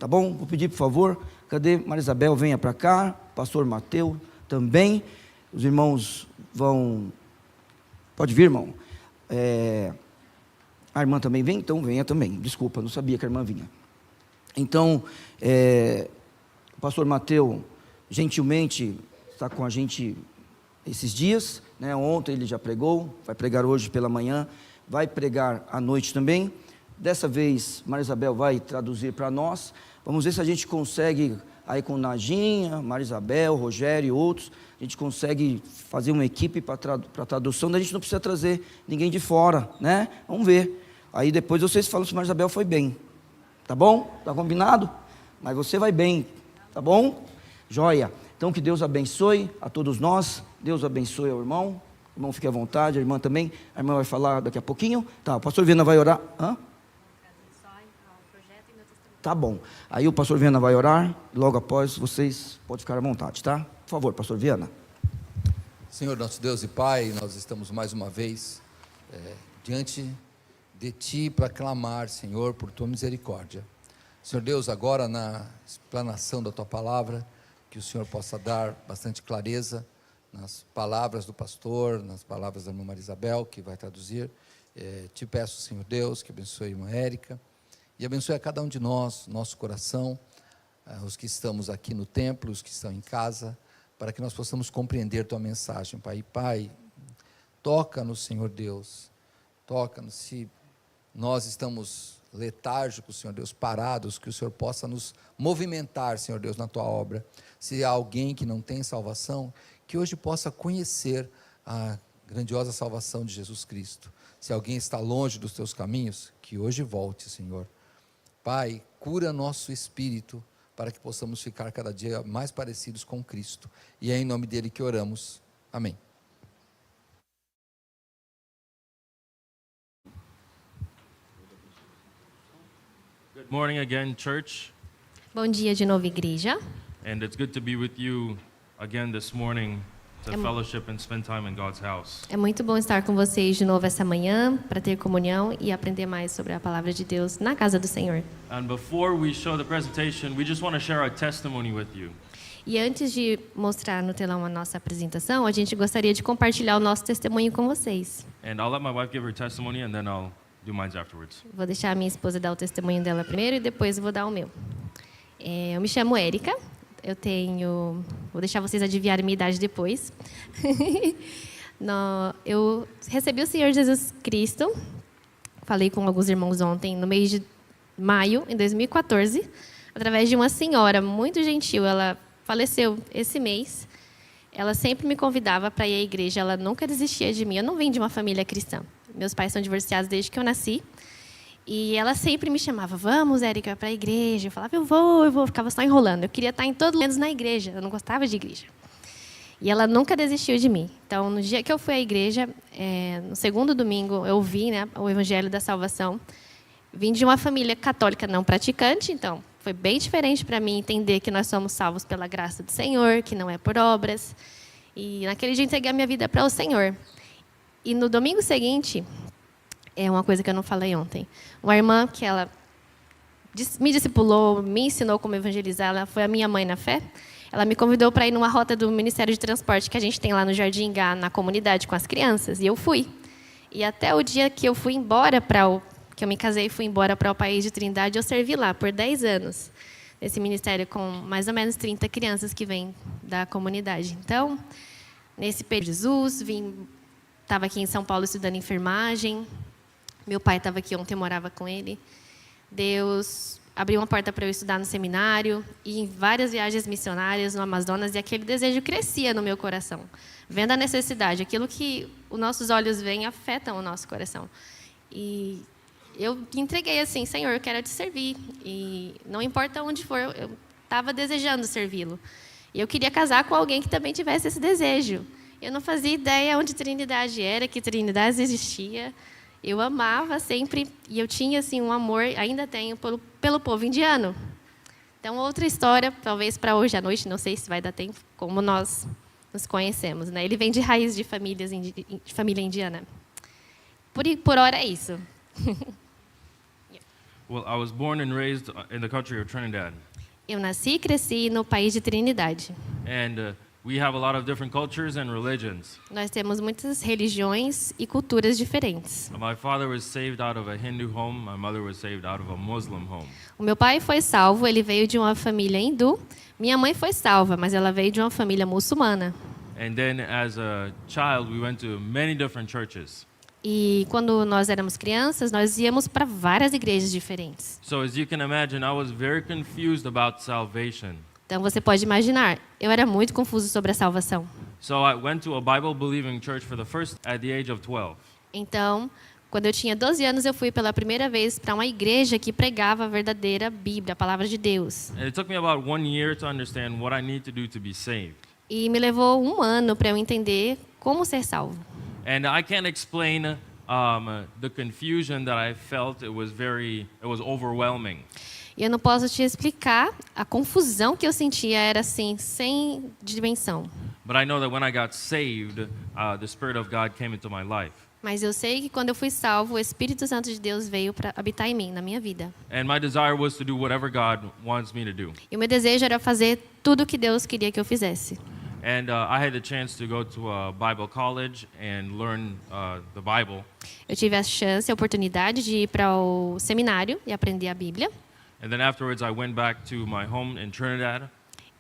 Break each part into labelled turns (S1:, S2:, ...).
S1: tá bom? Vou pedir, por favor, cadê Marisabel? Venha para cá, pastor Mateus também, os irmãos vão... Pode vir, irmão? A irmã também vem? Então venha também, desculpa, não sabia que a irmã vinha. Então, o pastor Mateus, gentilmente, está com a gente esses dias, né? Ontem ele já pregou, vai pregar hoje pela manhã, vai pregar à noite também. Dessa vez, Marisabel vai traduzir para nós. Vamos ver se a gente consegue, aí com Najinha, Marisabel, Rogério e outros, a gente consegue fazer uma equipe para tradução, daí a gente não precisa trazer ninguém de fora, né? Vamos ver. Aí depois vocês falam se Marisabel foi bem. Tá bom? Tá combinado? Mas você vai bem, tá bom? Joia. Então que Deus abençoe a todos nós. Deus abençoe ao irmão. O irmão fique à vontade, a irmã também. A irmã vai falar daqui a pouquinho. Tá, o pastor Viana vai orar. Hã? Tá bom. Aí o pastor Viana vai orar. Logo após, vocês podem ficar à vontade, tá? Por favor, pastor Viana.
S2: Senhor nosso Deus e Pai, nós estamos mais uma vez diante de Ti para clamar, Senhor, por Tua misericórdia. Senhor Deus, agora na explanação da Tua palavra, que o Senhor possa dar bastante clareza nas palavras do pastor, nas palavras da irmã Marisabel, que vai traduzir. Te peço, Senhor Deus, que abençoe a irmã Érica e abençoe a cada um de nós, nosso coração, os que estamos aqui no templo, os que estão em casa, para que nós possamos compreender Tua mensagem, Pai. Pai, toca-nos, Senhor Deus, toca-nos. Se nós estamos letárgicos, Senhor Deus, parados, que o Senhor possa nos movimentar, Senhor Deus, na Tua obra. Se há alguém que não tem salvação, que hoje possa conhecer a grandiosa salvação de Jesus Cristo. Se alguém está longe dos Teus caminhos, que hoje volte, Senhor. Pai, cura nosso espírito, para que possamos ficar cada dia mais parecidos com Cristo. E é em nome dele que oramos. Amém.
S3: Good morning again, church.
S4: Bom dia de novo, igreja.
S3: And it's good to be with you again this morning to fellowship and spend time in God's house.
S4: É muito bom estar com vocês de novo essa manhã para ter comunhão e aprender mais sobre a palavra de Deus na casa do Senhor.
S3: And before we show the presentation, we just want to share our testimony with you.
S4: E antes de mostrar no telão a nossa apresentação, a gente gostaria de compartilhar o nosso testemunho com vocês.
S3: And I'll let my wife give her testimony and then I'll do mine afterwards.
S4: Vou deixar a minha esposa dar o testemunho dela primeiro e depois eu vou dar o meu. Eu me chamo Érica. Vou deixar vocês adivinharem minha idade depois. Eu recebi o Senhor Jesus Cristo, falei com alguns irmãos ontem, no mês de maio, em 2014, através de uma senhora muito gentil. Ela faleceu esse mês. Ela sempre me convidava para ir à igreja, ela nunca desistia de mim. Eu não vim de uma família cristã. Meus pais são divorciados desde que eu nasci. E ela sempre me chamava, vamos, Érica, para a igreja. Eu falava, eu vou, ficava só enrolando. Eu queria estar em todo menos na igreja, eu não gostava de igreja. E ela nunca desistiu de mim. Então, no dia que eu fui à igreja, no segundo domingo, eu ouvi, né, o Evangelho da Salvação. Vim de uma família católica não praticante, então foi bem diferente para mim entender que nós somos salvos pela graça do Senhor, que não é por obras. E naquele dia eu entreguei a minha vida para o Senhor. E no domingo seguinte... É uma coisa que eu não falei ontem. Uma irmã que ela me discipulou, me ensinou como evangelizar, ela foi a minha mãe na fé. Ela me convidou para ir numa rota do Ministério de Transporte que a gente tem lá no Jardim Gá, na comunidade, com as crianças. E eu fui. E até o dia que eu fui embora que eu me casei e fui embora para o país de Trindade, eu servi lá por 10 anos. Nesse ministério com mais ou menos 30 crianças que vêm da comunidade. Então, nesse período de Jesus, estava aqui em São Paulo estudando enfermagem. Meu pai estava aqui ontem, eu morava com ele. Deus abriu uma porta para eu estudar no seminário e em várias viagens missionárias no Amazonas, e aquele desejo crescia no meu coração. Vendo a necessidade, aquilo que os nossos olhos veem afetam o nosso coração. E eu entreguei assim, Senhor, eu quero te servir. E não importa onde for, eu estava desejando servi-lo. E eu queria casar com alguém que também tivesse esse desejo. Eu não fazia ideia onde Trindade era, que Trindade existia. Eu amava sempre, e eu tinha assim, um amor, ainda tenho, pelo povo indiano. Então, outra história, talvez para hoje à noite, não sei se vai dar tempo, como nós nos conhecemos, né? Ele vem de raiz de família indiana. Por hora é isso.
S3: Well, I was born and raised in the country of Trinidad.
S4: Eu nasci e cresci no país de Trinidade.
S3: And we have a lot of different cultures and religions.
S4: Nós temos muitas religiões e culturas diferentes.
S3: My father was saved out of a Hindu home. My mother was saved out of a Muslim home.
S4: O meu pai foi salvo, ele veio de uma família hindu. Minha mãe foi salva, mas ela veio de uma família muçulmana.
S3: And then as a child, we went to many different churches.
S4: E quando nós éramos crianças, nós íamos para várias igrejas diferentes.
S3: So as you can imagine, I was very confused about salvation.
S4: Então você pode imaginar, eu era muito confuso sobre a salvação.
S3: So I went to a Bible-believing church for the first at the age of 12.
S4: Então, quando eu tinha 12 anos, eu fui pela primeira vez para uma igreja que pregava a verdadeira Bíblia, a palavra de Deus.
S3: And it took me about 1 year to understand what I need to do to be saved.
S4: E me levou um ano para eu entender como ser salvo.
S3: And I can't explain the confusion that I felt. It was overwhelming.
S4: E eu não posso te explicar, a confusão que eu sentia era assim, sem dimensão.
S3: But I know that when I got saved, the Spirit of God came into my life.
S4: Mas eu sei que quando eu fui salvo, o Espírito Santo de Deus veio para habitar em mim, na minha vida.
S3: And my desire was to do whatever God wants me to do.
S4: E o meu desejo era fazer tudo o que Deus queria que eu fizesse.
S3: And I had the chance to go to a Bible college and learn the Bible.
S4: Eu tive a chance, a oportunidade de ir para o seminário e aprender a Bíblia.
S3: And then afterwards, I went back to my home in Trinidad.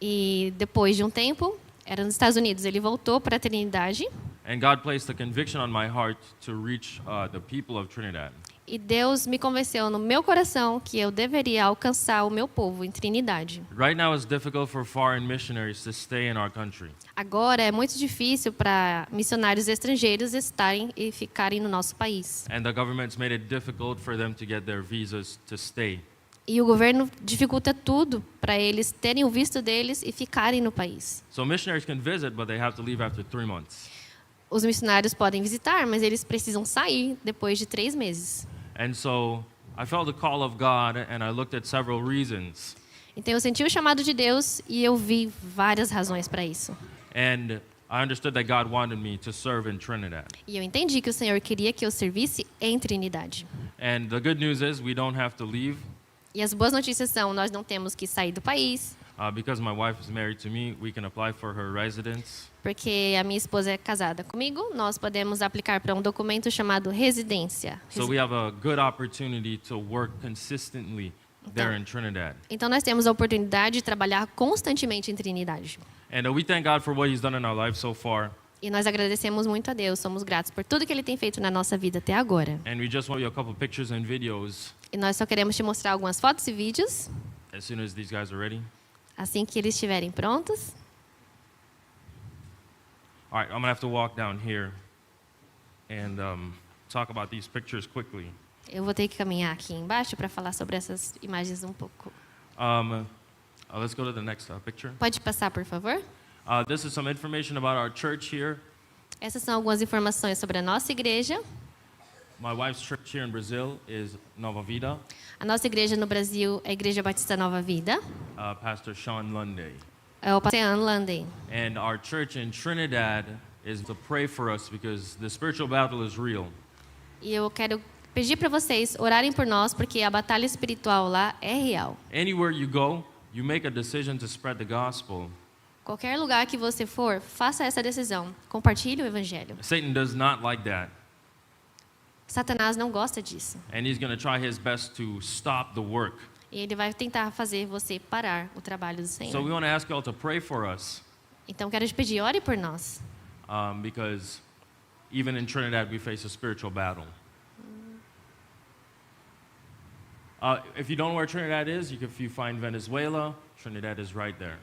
S4: E depois de um tempo, era nos Estados Unidos, ele voltou para a Trinidade.
S3: And God placed a conviction on my heart to reach the people of Trinidad.
S4: E Deus me convenceu no meu coração que eu deveria alcançar o meu povo em Trinidade.
S3: Right now, it's difficult for foreign missionaries to stay in our country.
S4: Agora é muito difícil para missionários estrangeiros estarem e ficarem no nosso país.
S3: And the government's made it difficult for them to get their visas to stay.
S4: E o governo dificulta tudo para eles terem o visto deles e ficarem no país.
S3: So missionaries can visit, but they have to leave after 3 months.
S4: Os missionários podem visitar, mas eles precisam sair depois de 3 meses.
S3: And so I felt the call of God, and I looked at several reasons.
S4: Então eu senti o chamado de Deus e eu vi várias razões para isso.
S3: And I understood that God wanted me to serve in Trinidad.
S4: E eu entendi que o Senhor queria que eu servisse em Trinidade.
S3: And the good news is we don't have to leave.
S4: E as boas notícias são, nós não temos que sair do país,
S3: Because my wife is married to me, we can apply for her residence.
S4: porque a minha esposa é casada comigo, nós podemos aplicar para um documento chamado residência.
S3: So we have a good opportunity to work consistently there in Trinidad.
S4: Então nós temos a oportunidade de trabalhar constantemente em Trinidade.
S3: And we thank God for what He's done in our life so far.
S4: E nós agradecemos muito a Deus, somos gratos por tudo que Ele tem feito na nossa vida até agora.
S3: And we just want you a couple pictures and videos
S4: E nós só queremos te mostrar algumas fotos e vídeos,
S3: as soon as these guys are ready.
S4: assim que eles estiverem prontos.
S3: All right, I'm gonna have to walk down here and talk about these pictures quickly.
S4: Eu vou ter que caminhar aqui embaixo para falar sobre essas imagens um pouco.
S3: Let's go to the next picture.
S4: Pode passar, por favor?
S3: This is some information about our church here.
S4: Essas são algumas informações sobre a nossa igreja.
S3: My wife's church here in Brazil is Nova Vida.
S4: A nossa igreja no Brasil é a Igreja Batista Nova Vida.
S3: Pastor Sean Lunday.
S4: É o pastor London.
S3: And our church in Trinidad is to pray for us because the spiritual battle is real.
S4: E eu quero pedir para vocês orarem por nós, porque a batalha espiritual lá é real.
S3: Anywhere you go, you make a decision to spread the gospel.
S4: Qualquer lugar que você for, faça essa decisão. Compartilhe o evangelho.
S3: Satan does not like that.
S4: Satanás não gosta disso.
S3: And he's going to try his best to stop the work.
S4: E ele vai tentar fazer você parar o trabalho do
S3: So we
S4: Senhor.
S3: want to ask you all to pray for us
S4: Então quero te pedir, ore por nós.
S3: because even in Trinidad we face a spiritual battle. If you don't know where Trinidad is, if you find Venezuela, Trinidad is right there.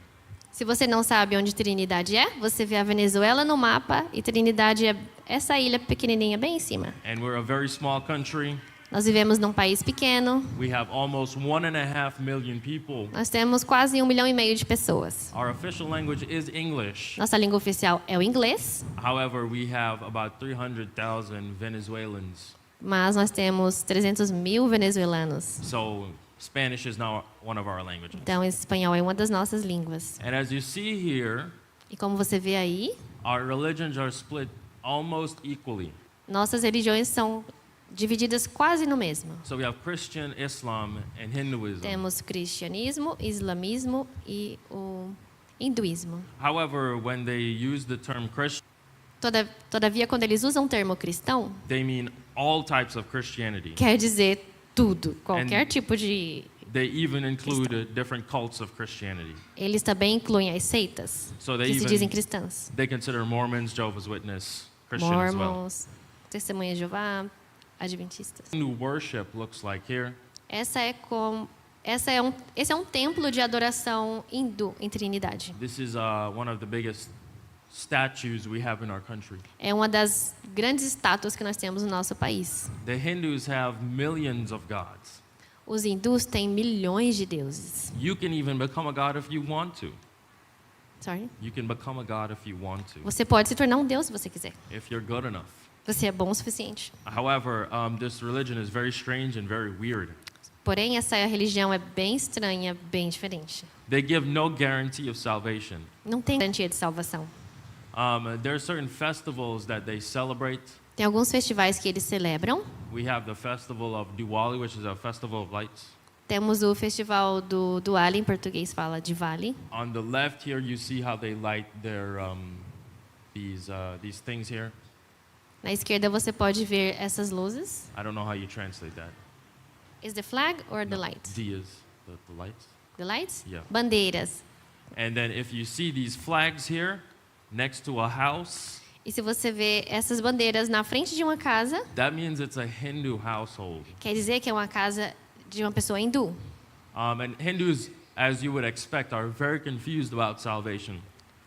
S4: Se você não sabe onde Trinidade é, você vê a Venezuela no mapa e Trinidade é essa ilha pequenininha bem em cima.
S3: And we're a very small country.
S4: Nós vivemos num país pequeno.
S3: We have almost 1.5 million people.
S4: Nós temos quase 1,5 milhão de pessoas.
S3: Our official language is English.
S4: Nossa língua oficial é o inglês,
S3: However, we have about 300,000 Venezuelans.
S4: mas nós temos 300 mil venezuelanos.
S3: So Spanish is now one of our languages.
S4: Então, espanhol é uma das nossas línguas.
S3: And as you see here,
S4: E como você vê aí,
S3: our religions are split almost equally.
S4: nossas religiões são divididas quase no mesmo.
S3: So we have Christian, Islam, and Hinduism.
S4: Temos cristianismo, islamismo e o hinduísmo.
S3: However, when they use the term Christian,
S4: Todavia, quando eles usam o termo cristão,
S3: they mean all types of Christianity.
S4: quer dizer tudo, qualquer
S3: And-
S4: tipo de...
S3: They even include different cults of Christianity.
S4: Eles também incluem as seitas,
S3: So they
S4: que se
S3: even-
S4: dizem cristãs.
S3: They consider Mormons, Jehovah's Witness, Christian as well.
S4: Mormons, Testemunhas de Jeová, Adventistas.
S3: Hindu worship looks like here.
S4: Esse é um templo de adoração hindu em Trinidade.
S3: This is one of the biggest statues we have in our country.
S4: É uma das grandes estátuas que nós temos no nosso país.
S3: The Hindus have millions of gods.
S4: Os hindus têm milhões de deuses.
S3: You can even become a god if you want to.
S4: Sorry.
S3: You can become a god if you want to,
S4: Você pode se tornar um deus se você quiser.
S3: if you're good enough.
S4: Você é bom o suficiente.
S3: However, this religion is very strange and very weird.
S4: Porém, essa religião é bem estranha, bem diferente.
S3: They give no guarantee of salvation.
S4: Não tem garantia de salvação.
S3: There are certain festivals that they celebrate.
S4: Tem alguns festivais que eles celebram.
S3: We have the festival of Diwali, which is a festival of lights.
S4: Temos o festival do Diwali, em português fala Diwali.
S3: On the left here, you see how they light their these things here.
S4: Na esquerda você pode ver essas luzes.
S3: I don't know how you translate that.
S4: Is the flag or the light?
S3: Diyas, the lights.
S4: The lights?
S3: Yeah.
S4: Bandeiras.
S3: And then if you see these flags here next to a house,
S4: E se você vê essas bandeiras na frente de uma casa,
S3: that means it's a Hindu household.
S4: quer dizer que é uma casa de uma pessoa hindu.
S3: And Hindus, as you would expect, are very confused about salvation.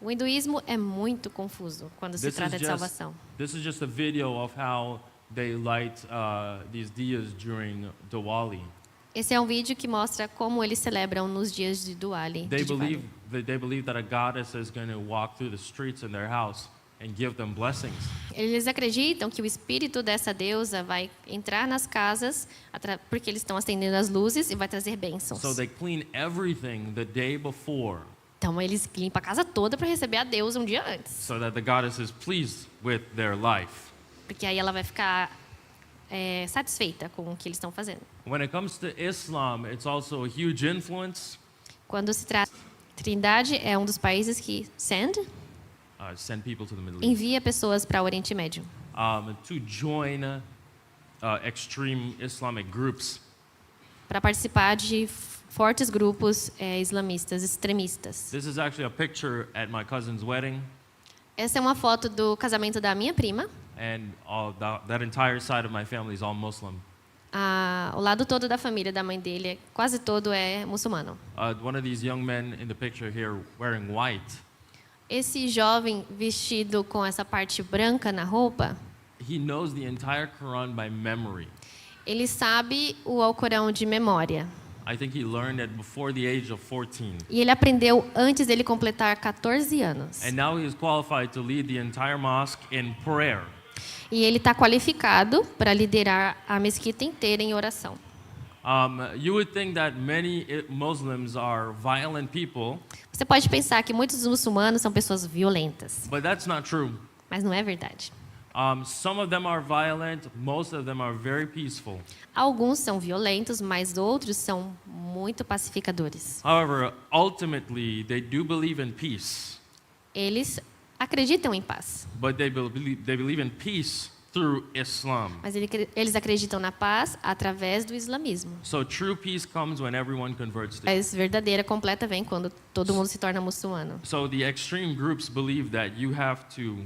S4: O hinduísmo é muito confuso quando se trata de salvação.
S3: This is just a video of how they light these diyas during Diwali.
S4: Esse é um vídeo que mostra como eles celebram nos dias de Diwali.
S3: They believe that a goddess is going to walk through the streets in their house and give them blessings.
S4: Eles acreditam que o espírito dessa deusa vai entrar nas casas, porque eles estão acendendo as luzes e vai trazer bênçãos.
S3: So they clean everything the day before
S4: Então eles limpam a casa toda para receber a deusa um dia antes,
S3: so that the goddess is pleased with their life.
S4: porque aí ela vai ficar satisfeita com o que eles estão fazendo.
S3: When it comes to Islam, it's also a huge influence.
S4: Quando se trata Trindade é um dos países que
S3: Send people to the Middle East
S4: envia pessoas para o Oriente Médio
S3: to join extreme Islamic groups.
S4: para participar de fortes grupos islamistas extremistas.
S3: This is actually a picture at my cousin's wedding,
S4: Essa é uma foto do casamento da minha prima.
S3: and that entire side of my family is all Muslim.
S4: O lado todo da família da mãe dele, quase todo é muçulmano.
S3: One of these young men in the picture here wearing white,
S4: Esse jovem vestido com essa parte branca na roupa,
S3: he knows the entire Quran by memory.
S4: ele sabe o Alcorão de memória.
S3: I think he learned it before the age of 14.
S4: E ele aprendeu antes dele completar 14 anos.
S3: And now he is qualified to lead the entire mosque in prayer.
S4: E ele está qualificado para liderar a mesquita inteira em oração.
S3: You would think that many Muslims are violent people,
S4: Você pode pensar que muitos dos muçulmanos são pessoas violentas,
S3: but that's not true.
S4: mas não é verdade.
S3: Some of them are violent, most of them are very peaceful.
S4: Alguns são violentos, mas outros são muito pacificadores.
S3: However, ultimately, they do believe in peace,
S4: Eles acreditam em paz,
S3: but they believe in peace through Islam.
S4: mas eles acreditam na paz através do islamismo.
S3: So true peace comes when everyone converts to.
S4: A paz verdadeira completa vem quando todo mundo se torna muçulmano.
S3: So the extreme groups believe that you have to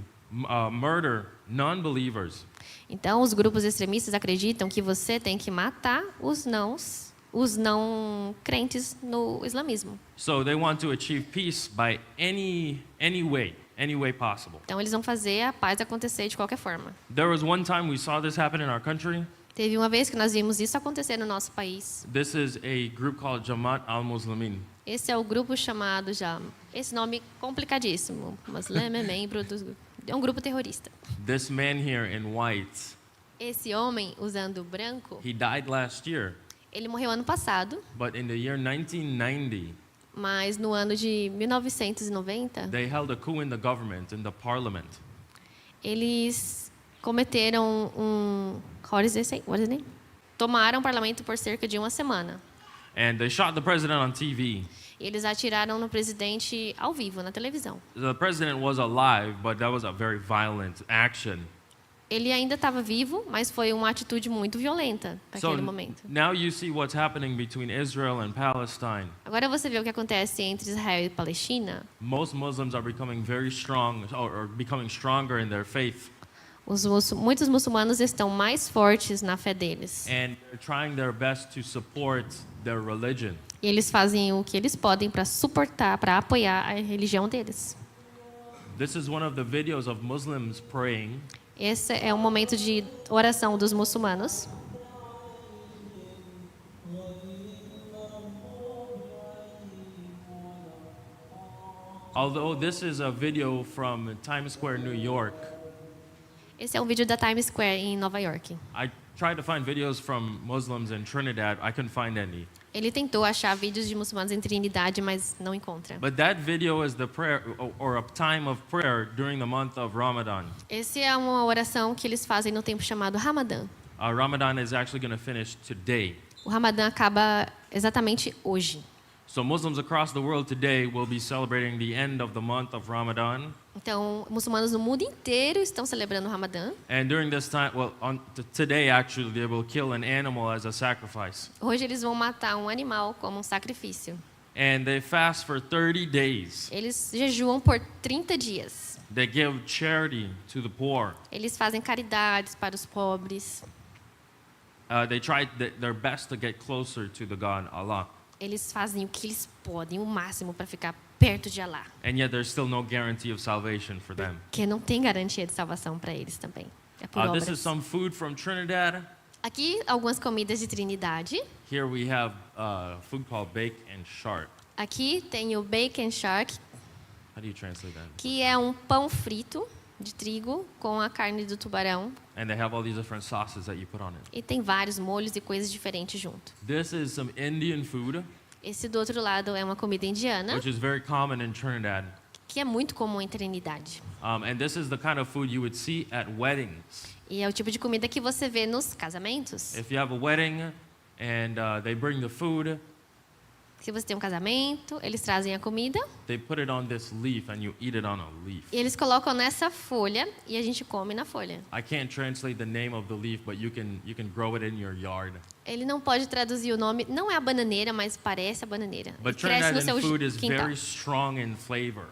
S3: murder non-believers.
S4: Então, os grupos extremistas acreditam que você tem que matar os não crentes no islamismo.
S3: So they want to achieve peace by any way possible.
S4: Então, eles vão fazer a paz acontecer de qualquer forma.
S3: There was one time we saw this happen in our country.
S4: Teve uma vez que nós vimos isso acontecer no nosso país.
S3: This is a group called Jamaat al-Muslimin.
S4: Esse é o grupo chamado esse nome complicadíssimo. Muslim é membro é um grupo terrorista.
S3: This man here in white,
S4: Esse homem usando branco,
S3: he died last year,
S4: ele morreu ano passado,
S3: but in the year 1990,
S4: mas no ano de 1990,
S3: they held a coup in the government, in the parliament.
S4: eles cometeram what is it name? Tomaram o parlamento por cerca de uma semana.
S3: And they shot the president on TV.
S4: E eles atiraram no presidente ao vivo, na televisão.
S3: The president was alive, but that was a very violent action.
S4: Ele ainda estava vivo, mas foi uma atitude muito violenta naquele momento.
S3: Now you see what's happening between Israel and Palestine.
S4: Agora você vê o que acontece entre Israel e Palestina.
S3: Most Muslims are becoming very strong, or becoming stronger in their faith.
S4: Muitos muçulmanos estão mais fortes na fé deles.
S3: And they're trying their best to support their religion.
S4: E eles fazem o que eles podem para suportar, para apoiar a religião deles.
S3: This is one of the videos of Muslims praying.
S4: Esse é um momento de oração dos muçulmanos.
S3: Although this is a video from Times Square, New York,
S4: Esse é um vídeo da Times Square em Nova York.
S3: I tried to find videos from Muslims in Trinidad. I couldn't find any.
S4: Ele tentou achar vídeos de muçulmanos em Trinidade, mas não encontra.
S3: But that video is the prayer, or a time of prayer during the month of Ramadan.
S4: Essa é uma oração que eles fazem no tempo chamado Ramadã.
S3: Ramadan is actually going to finish today.
S4: O Ramadã acaba exatamente hoje.
S3: So Muslims across the world today will be celebrating the end of the month of Ramadan.
S4: Então, muçulmanos no mundo inteiro estão celebrando o Ramadã.
S3: And during this time, today actually, they will kill an animal as a sacrifice.
S4: Hoje eles vão matar um animal como um sacrifício.
S3: And they fast for 30 days.
S4: Eles jejuam por 30 dias.
S3: They give charity to the poor.
S4: Eles fazem caridades para os pobres.
S3: They try their best to get closer to the God, Allah.
S4: Eles fazem o que eles podem, o máximo, para ficar perto de Allah.
S3: And yet there's still no guarantee of salvation for them.
S4: Porque não tem garantia de salvação para eles também. É por
S3: This is
S4: obras.
S3: some food from Trinidad.
S4: Aqui, algumas comidas de Trinidade.
S3: Here we have food called bake and shark.
S4: Aqui tem o bacon shark,
S3: How do you translate that?
S4: que é um pão frito de trigo com a carne do tubarão.
S3: And they have all these different sauces that you put on it.
S4: E tem vários molhos e coisas diferentes junto.
S3: This is some Indian food,
S4: Esse do outro lado é uma comida indiana,
S3: which is very common in Trinidad.
S4: que é muito comum em Trinidade.
S3: And this is the kind of food you would see at weddings.
S4: E é o tipo de comida que você vê nos casamentos.
S3: If you have a wedding and they bring the food,
S4: Se você tem um casamento, eles trazem a comida
S3: they put it on this leaf and you eat it on a leaf.
S4: e eles colocam nessa folha e a gente come na folha.
S3: I can't translate the name of the leaf, but you can grow it in your yard.
S4: Ele não pode traduzir o nome, não é a bananeira, mas parece a bananeira. E
S3: But
S4: cresce no
S3: Trinidadian
S4: seu
S3: food is
S4: quintal.
S3: very strong in flavor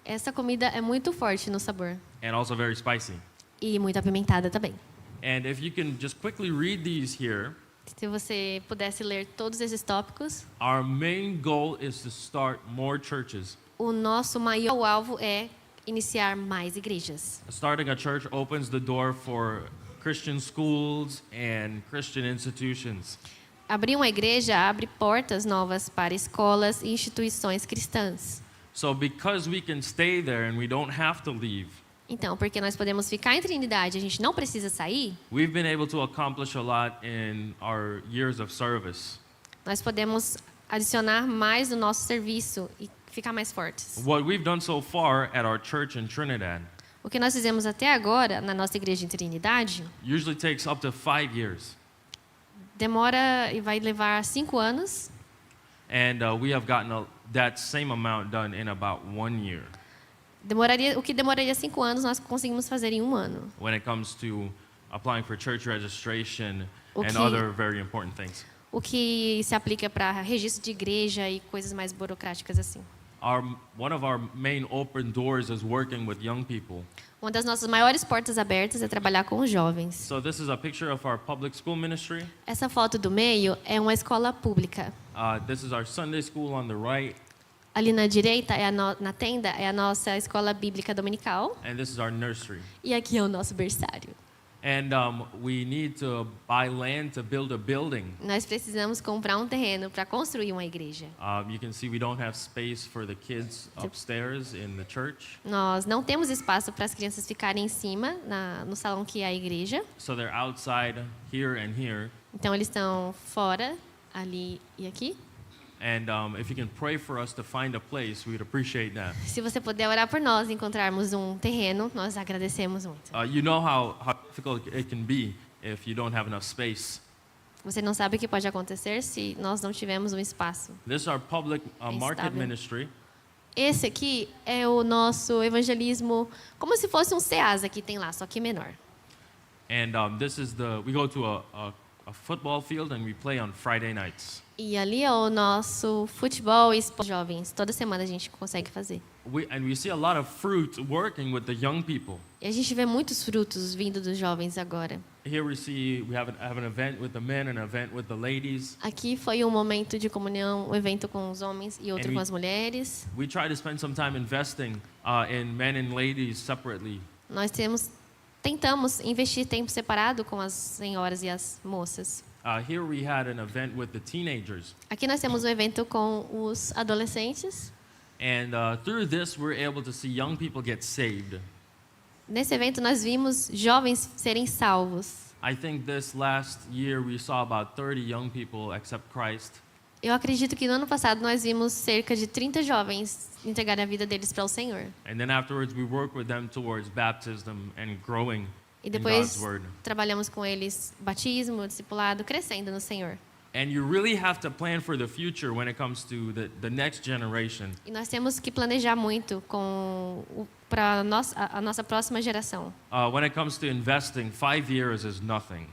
S4: Essa comida é muito forte no sabor
S3: and also very spicy.
S4: e muito apimentada também.
S3: And if you can just quickly read these here,
S4: Se você pudesse ler todos esses tópicos,
S3: our main goal is to start more churches.
S4: o nosso maior alvo é iniciar mais igrejas.
S3: Starting a church opens the door for Christian schools and Christian institutions.
S4: Abrir uma igreja abre portas novas para escolas e instituições cristãs.
S3: So because we can stay there and we don't have to leave,
S4: Então, porque nós podemos ficar em Trindade, a gente não precisa sair,
S3: we've been able to accomplish a lot in our years of service.
S4: nós podemos adicionar mais no nosso serviço e ficar mais fortes.
S3: What we've done so far at our church in Trinidad
S4: O que nós fizemos até agora na nossa igreja em Trinidade
S3: usually takes up to 5 years.
S4: demora e vai levar 5 anos.
S3: And we have gotten that same amount done in about 1 year
S4: O que demoraria 5 anos, nós conseguimos fazer em 1 ano.
S3: when it comes to applying for church registration and
S4: Okay.
S3: other very important things.
S4: O que se aplica para registro de igreja e coisas mais burocráticas assim.
S3: One of our main open doors is working with young people.
S4: Uma das nossas maiores portas abertas é trabalhar com os jovens.
S3: So this is a picture of our public school ministry.
S4: Essa foto do meio é uma escola pública.
S3: This is our Sunday school on the right,
S4: Ali na direita, na tenda, é a nossa escola bíblica dominical.
S3: and this is our nursery.
S4: E aqui é o nosso berçário.
S3: And we need to buy land to build a building.
S4: Nós precisamos comprar um terreno para construir uma igreja.
S3: You can see we don't have space for the kids upstairs in the church.
S4: Nós não temos espaço para as crianças ficarem em cima, no salão que é a igreja.
S3: So they're outside here and here.
S4: Então, eles estão fora, ali e aqui.
S3: And if you can pray for us to find a place, we'd appreciate that.
S4: Se você puder orar por nós e encontrarmos um terreno, nós agradecemos muito.
S3: You know how difficult it can be if you don't have enough space.
S4: Você não sabe o que pode acontecer se nós não tivermos um espaço.
S3: This is our public market
S4: Instável.
S3: ministry.
S4: Esse aqui é o nosso evangelismo, como se fosse um SEASA que tem lá, só que menor.
S3: And we go to a football field and we play on Friday nights.
S4: E ali é o nosso futebol e esporte jovens. Toda semana a gente consegue fazer.
S3: And we see a lot of fruit working with the young people.
S4: E a gente vê muitos frutos vindo dos jovens agora.
S3: Here we have an event with the men and an event with the ladies.
S4: Aqui foi um momento de comunhão, um evento com os homens e outro com as mulheres.
S3: We try to spend some time investing in men and ladies separately.
S4: Nós tentamos investir tempo separado com as senhoras e as moças.
S3: Here we had an event with the teenagers.
S4: Aqui nós temos um evento com os adolescentes.
S3: And through this, we're able to see young people get saved.
S4: Nesse evento nós vimos jovens serem salvos.
S3: I think this last year we saw about 30 young people accept Christ.
S4: Eu acredito que no ano passado nós vimos cerca de 30 jovens entregarem a vida deles para o Senhor.
S3: And then afterwards, we work with them towards baptism and growing
S4: E
S3: in
S4: depois
S3: God's word.
S4: trabalhamos com eles batismo, discipulado, crescendo no Senhor.
S3: And you really have to plan for the future when it comes to the next generation.
S4: E nós temos que planejar muito para a nossa próxima geração.
S3: When it comes to investing, 5 years is nothing.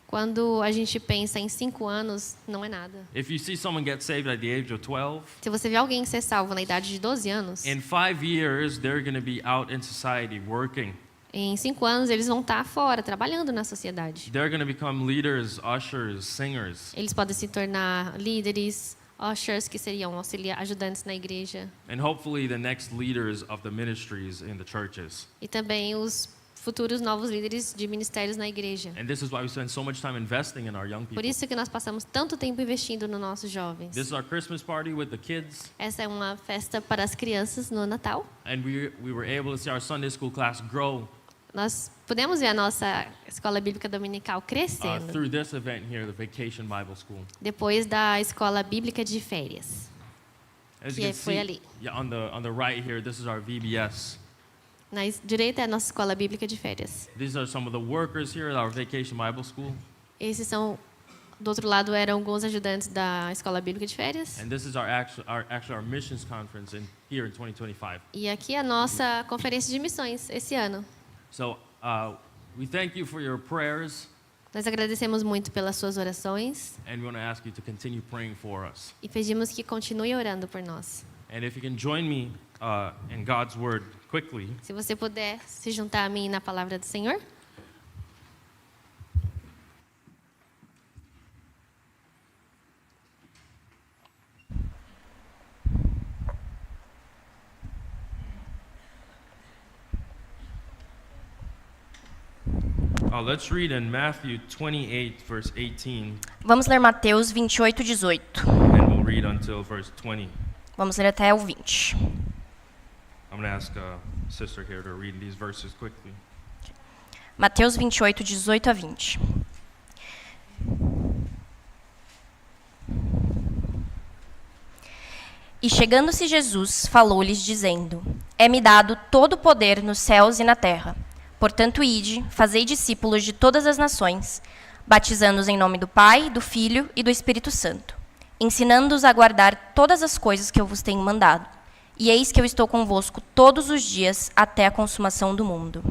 S4: Quando a gente pensa em 5 anos, não é nada.
S3: If you see someone get saved at the age of 12,
S4: Se você vê alguém ser salvo na idade de 12 anos,
S3: in 5 years, they're going to be out in society working.
S4: em 5 anos eles vão estar fora, trabalhando na sociedade.
S3: They're going to become leaders, ushers, singers.
S4: Eles podem se tornar líderes, ushers, que seriam ajudantes na igreja.
S3: And hopefully the next leaders of the ministries in the churches.
S4: E também os futuros novos líderes de ministérios na igreja.
S3: And this is why we spend so much time investing in our young people.
S4: Por isso que nós passamos tanto tempo investindo nos nossos jovens.
S3: This is our Christmas party with the kids.
S4: Essa é uma festa para as crianças no Natal.
S3: And we were able to see our Sunday school class grow
S4: Nós podemos ver a nossa escola bíblica dominical crescendo
S3: through this event here, the Vacation Bible School.
S4: depois da escola bíblica de férias.
S3: As
S4: Que
S3: you can
S4: foi
S3: see,
S4: ali.
S3: yeah, on the right here, this is our VBS.
S4: Na direita é a nossa escola bíblica de férias.
S3: These are some of the workers here at our Vacation Bible School.
S4: Esses são, do outro lado, eram alguns ajudantes da escola bíblica de férias.
S3: And this is our missions conference here in 2025.
S4: E aqui é a nossa conferência de missões esse ano.
S3: So we thank you for your prayers,
S4: Nós agradecemos muito pelas suas orações
S3: and we want to ask you to continue praying for us.
S4: e pedimos que continue orando por nós.
S3: And if you can join me in God's word quickly,
S4: Se você puder se juntar a mim na palavra do Senhor.
S3: let's read in Matthew 28, verse 18,
S5: Vamos ler Mateus 28:18.
S3: and we'll read until verse 20.
S5: Vamos ler até o 20.
S3: I'm going to ask a sister here to read these verses quickly.
S5: Mateus 28:18 a 20. E chegando-se Jesus, falou-lhes, dizendo: É-me dado todo o poder nos céus e na terra. Portanto, ide, fazei discípulos de todas as nações, batizando-os em nome do Pai, do Filho e do Espírito Santo, ensinando-os a guardar todas as coisas que eu vos tenho mandado. E eis que eu estou convosco todos os dias até a consumação do mundo.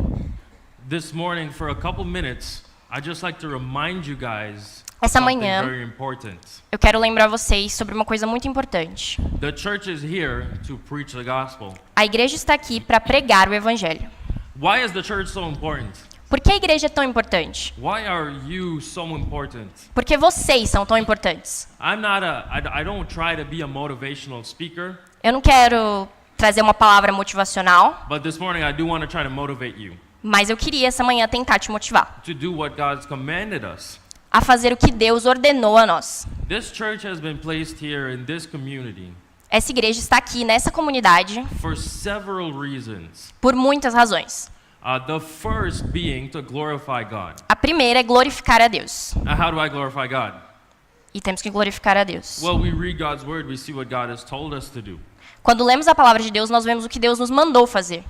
S3: This morning, for a couple minutes, I'd just like to remind you guys
S5: Essa
S3: something
S5: manhã,
S3: very important.
S5: eu quero lembrar vocês sobre uma coisa muito importante.
S3: The church is here to preach the gospel.
S5: A igreja está aqui para pregar o evangelho.
S3: Why is the church so important?
S5: Por que a igreja é tão importante?
S3: Why are you so important?
S5: Porque vocês são tão importantes.
S3: I don't try to be a motivational speaker,
S5: Eu não quero trazer uma palavra motivacional,
S3: but this morning I do want to try to motivate you
S5: mas eu queria essa manhã tentar te motivar
S3: to do what God's commanded us.
S5: a fazer o que Deus ordenou a nós.
S3: This church has been placed here in this community
S5: Essa igreja está aqui nessa comunidade
S3: for several reasons.
S5: por muitas razões.
S3: The first being to glorify God.
S5: A primeira é glorificar a Deus.
S3: How do I glorify God?
S5: E temos que glorificar a Deus.
S3: Well, we read God's word, we see what God has told us to do.
S5: Quando lemos a palavra de Deus, nós vemos o que Deus nos mandou fazer.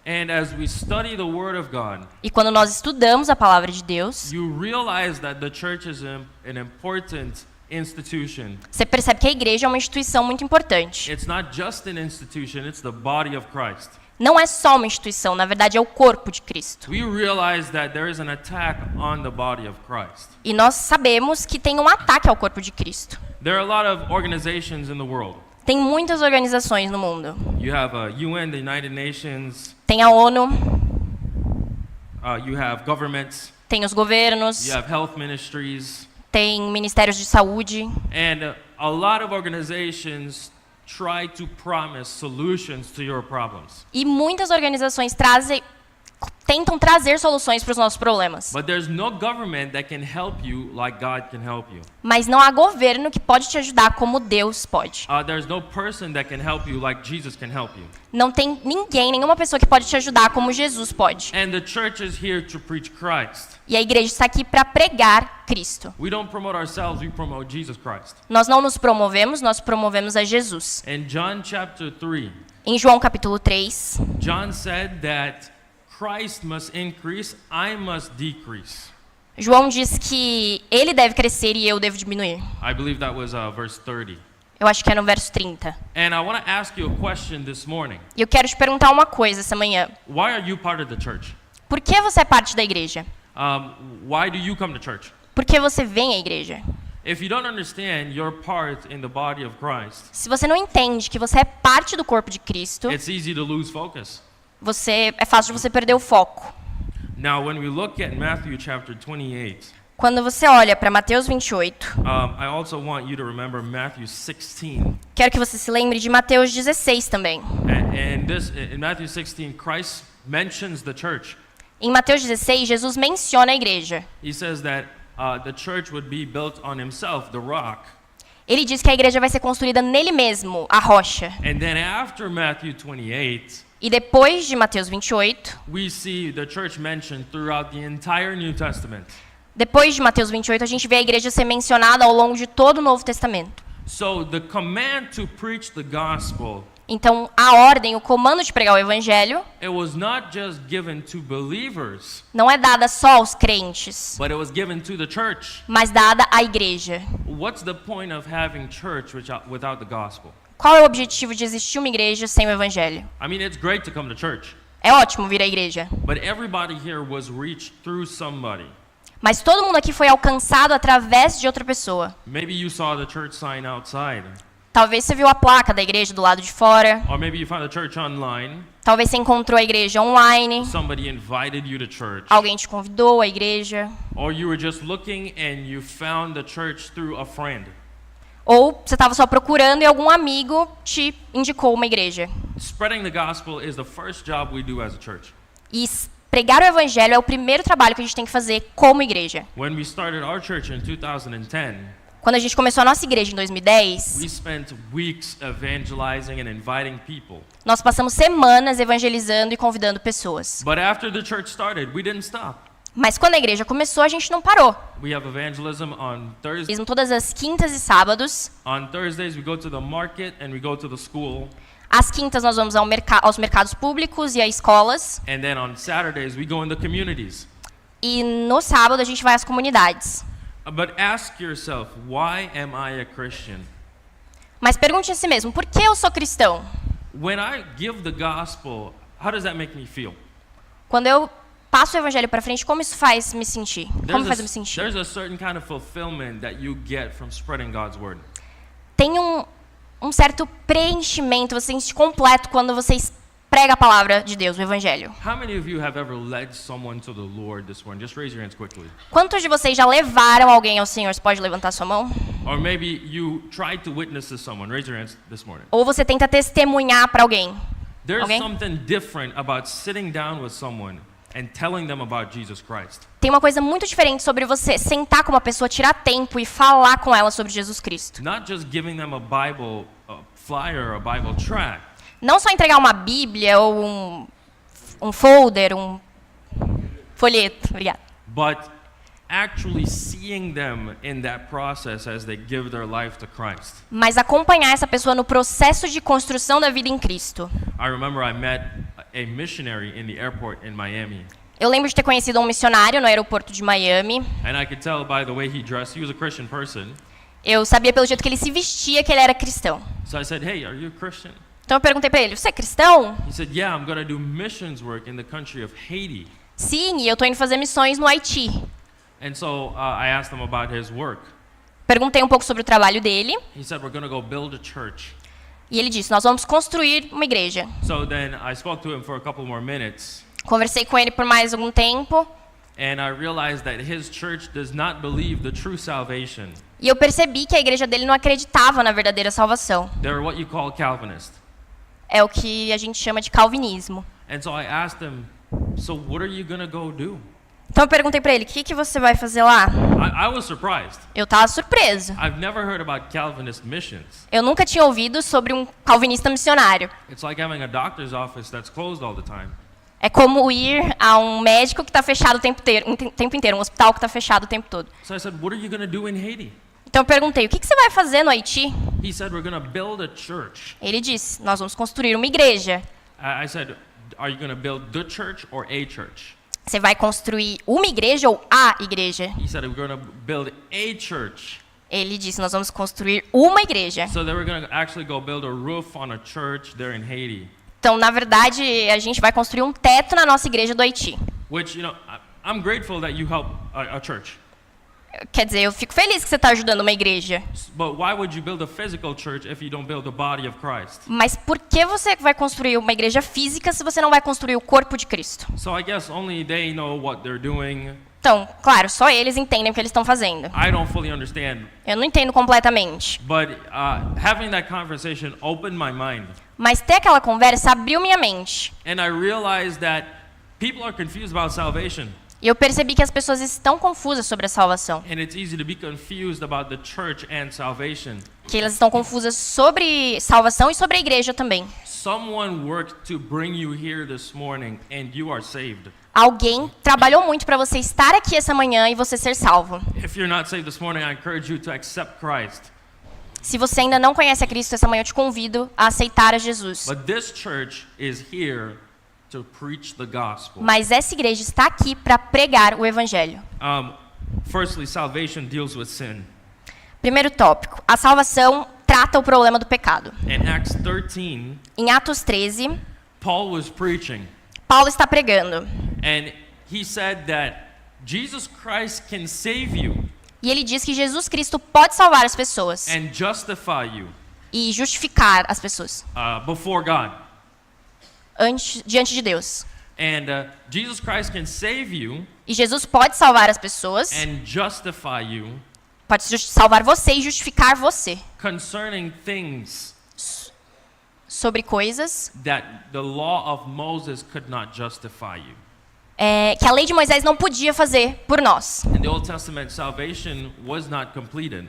S3: And as we study the word of God,
S5: E quando nós estudamos a palavra de Deus,
S3: you realize that the church is an important institution.
S5: você percebe que a igreja é uma instituição muito importante.
S3: It's not just an institution, it's the body of Christ.
S5: Não é só uma instituição, na verdade é o corpo de Cristo.
S3: We realize that there is an attack on the body of Christ.
S5: E nós sabemos que tem um ataque ao corpo de Cristo.
S3: There are a lot of organizations in the world.
S5: Tem muitas organizações no mundo.
S3: You have UN, the United Nations,
S5: Tem a ONU,
S3: you have governments,
S5: tem os governos,
S3: you have health ministries,
S5: tem ministérios de saúde.
S3: and a lot of organizations try to promise solutions to your problems.
S5: E muitas organizações tentam trazer soluções para os nossos problemas.
S3: But there's no government that can help you like God can help you.
S5: Mas não há governo que pode te ajudar como Deus pode.
S3: There's no person that can help you like Jesus can help you.
S5: Não tem ninguém, nenhuma pessoa que pode te ajudar como Jesus pode.
S3: And the church is here to preach Christ.
S5: E a igreja está aqui para pregar Cristo.
S3: We don't promote ourselves, we promote Jesus Christ.
S5: Nós não nos promovemos, nós promovemos a Jesus.
S3: In John chapter 3,
S5: Em João capítulo 3,
S3: John said that Christ must increase, I must decrease.
S5: João diz que ele deve crescer e eu devo diminuir.
S3: I believe that was verse 30.
S5: Eu acho que é no verso 30.
S3: And I want to ask you a question this morning.
S5: E eu quero te perguntar uma coisa essa manhã.
S3: Why are you part of the church?
S5: Por que você é parte da igreja?
S3: Why do you come to church?
S5: Por que você vem à igreja?
S3: If you don't understand your part in the body of Christ,
S5: Se você não entende que você é parte do corpo de Cristo,
S3: it's easy to lose focus.
S5: é fácil de você perder o foco.
S3: Now, when we look at Matthew chapter 28,
S5: Quando você olha para Mateus 28,
S3: I also want you to remember Matthew 16.
S5: quero que você se lembre de Mateus 16 também.
S3: In Matthew 16, Christ mentions the church.
S5: Em Mateus 16, Jesus menciona a igreja.
S3: He says that the church would be built on himself, the rock.
S5: Ele diz que a igreja vai ser construída nele mesmo, a rocha.
S3: And then after Matthew 28,
S5: E depois de Mateus 28,
S3: we see the church mentioned throughout the entire New Testament.
S5: depois de Mateus 28, a gente vê a igreja ser mencionada ao longo de todo o Novo Testamento.
S3: So the command to preach the gospel,
S5: Então, a ordem, o comando de pregar o evangelho,
S3: it was not just given to believers,
S5: não é dada só aos crentes,
S3: but it was given to the church.
S5: mas dada à igreja.
S3: What's the point of having church without the gospel?
S5: Qual é o objetivo de existir uma igreja sem o evangelho?
S3: I mean, it's great to come to church,
S5: É ótimo vir à igreja,
S3: but everybody here was reached through somebody.
S5: mas todo mundo aqui foi alcançado através de outra pessoa.
S3: Maybe you saw the church sign outside,
S5: Talvez você viu a placa da igreja do lado de fora.
S3: or maybe you found the church online.
S5: Talvez você encontrou a igreja online.
S3: Somebody invited you to church,
S5: Alguém te convidou à igreja.
S3: or you were just looking and you found the church through a friend.
S5: Ou você estava só procurando e algum amigo te indicou uma igreja.
S3: Spreading the gospel is the first job we do as a church.
S5: E pregar o evangelho é o primeiro trabalho que a gente tem que fazer como igreja.
S3: When we started our church in 2010,
S5: Quando a gente começou a nossa igreja em 2010,
S3: we spent weeks evangelizing and inviting people.
S5: nós passamos semanas evangelizando e convidando pessoas.
S3: But after the church started, we didn't stop.
S5: Mas quando a igreja começou, a gente não parou.
S3: We have evangelism on Thursdays.
S5: Mesmo todas as quintas e sábados.
S3: On Thursdays, we go to the market and we go to the school.
S5: Às quintas nós vamos aos mercados públicos e a escolas.
S3: And then on Saturdays, we go in the communities.
S5: E no sábado a gente vai às comunidades.
S3: But ask yourself, why am I a Christian?
S5: Mas pergunte a si mesmo, por que eu sou cristão?
S3: When I give the gospel, how does that make me feel?
S5: Quando eu passo o evangelho para frente, como isso faz me sentir? Como faz eu me sentir?
S3: There's a certain kind of fulfillment that you get from spreading God's word.
S5: Tem um certo preenchimento, você se sente completo quando você prega a palavra de Deus, o evangelho.
S3: How many of you have ever led someone to the Lord this morning? Just raise your hands quickly.
S5: Quantos de vocês já levaram alguém ao Senhor? Você pode levantar sua mão?
S3: Or maybe you tried to witness to someone. Raise your hands this morning.
S5: Ou você tenta testemunhar para alguém?
S3: There's
S5: Okay.
S3: something different about sitting down with someone and telling them about Jesus Christ.
S5: Tem uma coisa muito diferente sobre você sentar com uma pessoa, tirar tempo e falar com ela sobre Jesus Cristo.
S3: Not just giving them a Bible flyer or a Bible tract,
S5: Não só entregar uma Bíblia ou um folder, um folheto, obrigada.
S3: but actually seeing them in that process as they give their life to Christ.
S5: mas acompanhar essa pessoa no processo de construção da vida em Cristo.
S3: I remember I met a missionary in the airport in Miami,
S5: Eu lembro de ter conhecido um missionário no aeroporto de Miami.
S3: and I could tell by the way he dressed, he was a Christian person.
S5: Eu sabia pelo jeito que ele se vestia que ele era cristão.
S3: So I said, "Hey, are you a Christian?"
S5: Então eu perguntei para ele, você é cristão?
S3: He said, "Yeah, I'm going to do missions work in the country of Haiti."
S5: Sim, e eu estou indo fazer missões no Haiti.
S3: And so I asked him about his work.
S5: Perguntei um pouco sobre o trabalho dele.
S3: He said, "We're going to go build a church."
S5: E ele disse, nós vamos construir uma igreja.
S3: So then I spoke to him for a couple more minutes,
S5: Conversei com ele por mais algum tempo.
S3: and I realized that his church does not believe the true salvation.
S5: E eu percebi que a igreja dele não acreditava na verdadeira salvação.
S3: They're what you call Calvinist.
S5: É o que a gente chama de calvinismo.
S3: And so I asked him, "So what are you going to go do?"
S5: Então eu perguntei para ele, o que você vai fazer lá?
S3: I was surprised.
S5: Eu estava surpreso.
S3: I've never heard about Calvinist missions.
S5: Eu nunca tinha ouvido sobre um calvinista missionário.
S3: It's like having a doctor's office that's closed all the time.
S5: É como ir a um médico que está fechado o tempo inteiro, um hospital que está fechado o tempo todo.
S3: So I said, "What are you going to do in Haiti?"
S5: Então eu perguntei, o que você vai fazer no Haiti?
S3: He said, "We're going to build a church."
S5: Ele disse, nós vamos construir uma igreja.
S3: I said, "Are you going to build the church or a church?"
S5: Você vai construir uma igreja ou a igreja?
S3: He said, "We're going to build a church."
S5: Ele disse, nós vamos construir uma igreja.
S3: So they were going to actually go build a roof on a church there in Haiti,
S5: Então, na verdade, a gente vai construir um teto na nossa igreja do Haiti.
S3: which, I'm grateful that you help a church.
S5: Quer dizer, eu fico feliz que você está ajudando uma igreja.
S3: But why would you build a physical church if you don't build the body of Christ?
S5: Mas por que você vai construir uma igreja física se você não vai construir o corpo de Cristo?
S3: So I guess only they know what they're doing.
S5: Então, claro, só eles entendem o que eles estão fazendo.
S3: I don't fully understand.
S5: Eu não entendo completamente.
S3: But having that conversation opened my mind.
S5: Mas ter aquela conversa abriu minha mente.
S3: And I realized that people are confused about salvation.
S5: E eu percebi que as pessoas estão confusas sobre a salvação.
S3: And it's easy to be confused about the church and salvation.
S5: Que elas estão confusas sobre salvação e sobre a igreja também.
S3: Someone worked to bring you here this morning and you are saved.
S5: Alguém trabalhou muito para você estar aqui essa manhã e você ser salvo.
S3: If you're not saved this morning, I encourage you to accept Christ.
S5: Se você ainda não conhece a Cristo, essa manhã eu te convido a aceitar a Jesus.
S3: But this church is here to preach the gospel.
S5: Mas essa igreja está aqui para pregar o evangelho.
S3: Firstly, salvation deals with sin.
S5: Primeiro tópico, a salvação trata o problema do pecado.
S3: In Acts 13,
S5: Em Atos 13,
S3: Paul was preaching,
S5: Paulo está pregando.
S3: and he said that Jesus Christ can save you
S5: E ele diz que Jesus Cristo pode salvar as pessoas
S3: and justify you
S5: e justificar as pessoas
S3: before God.
S5: diante de Deus.
S3: And Jesus Christ can save you
S5: E Jesus pode salvar as pessoas,
S3: and justify you
S5: pode salvar você e justificar você
S3: concerning things
S5: sobre coisas
S3: that the law of Moses could not justify you.
S5: que a lei de Moisés não podia fazer por nós.
S3: In the Old Testament, salvation was not completed.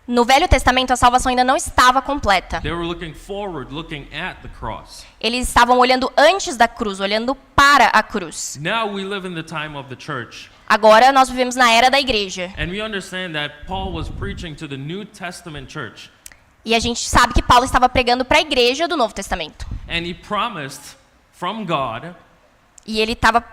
S5: No Velho Testamento, a salvação ainda não estava completa.
S3: They were looking forward, looking at the cross.
S5: Eles estavam olhando antes da cruz, olhando para a cruz.
S3: Now we live in the time of the church.
S5: Agora nós vivemos na era da igreja.
S3: And we understand that Paul was preaching to the New Testament church.
S5: E a gente sabe que Paulo estava pregando para a igreja do Novo Testamento.
S3: And he promised from God
S5: E ele estava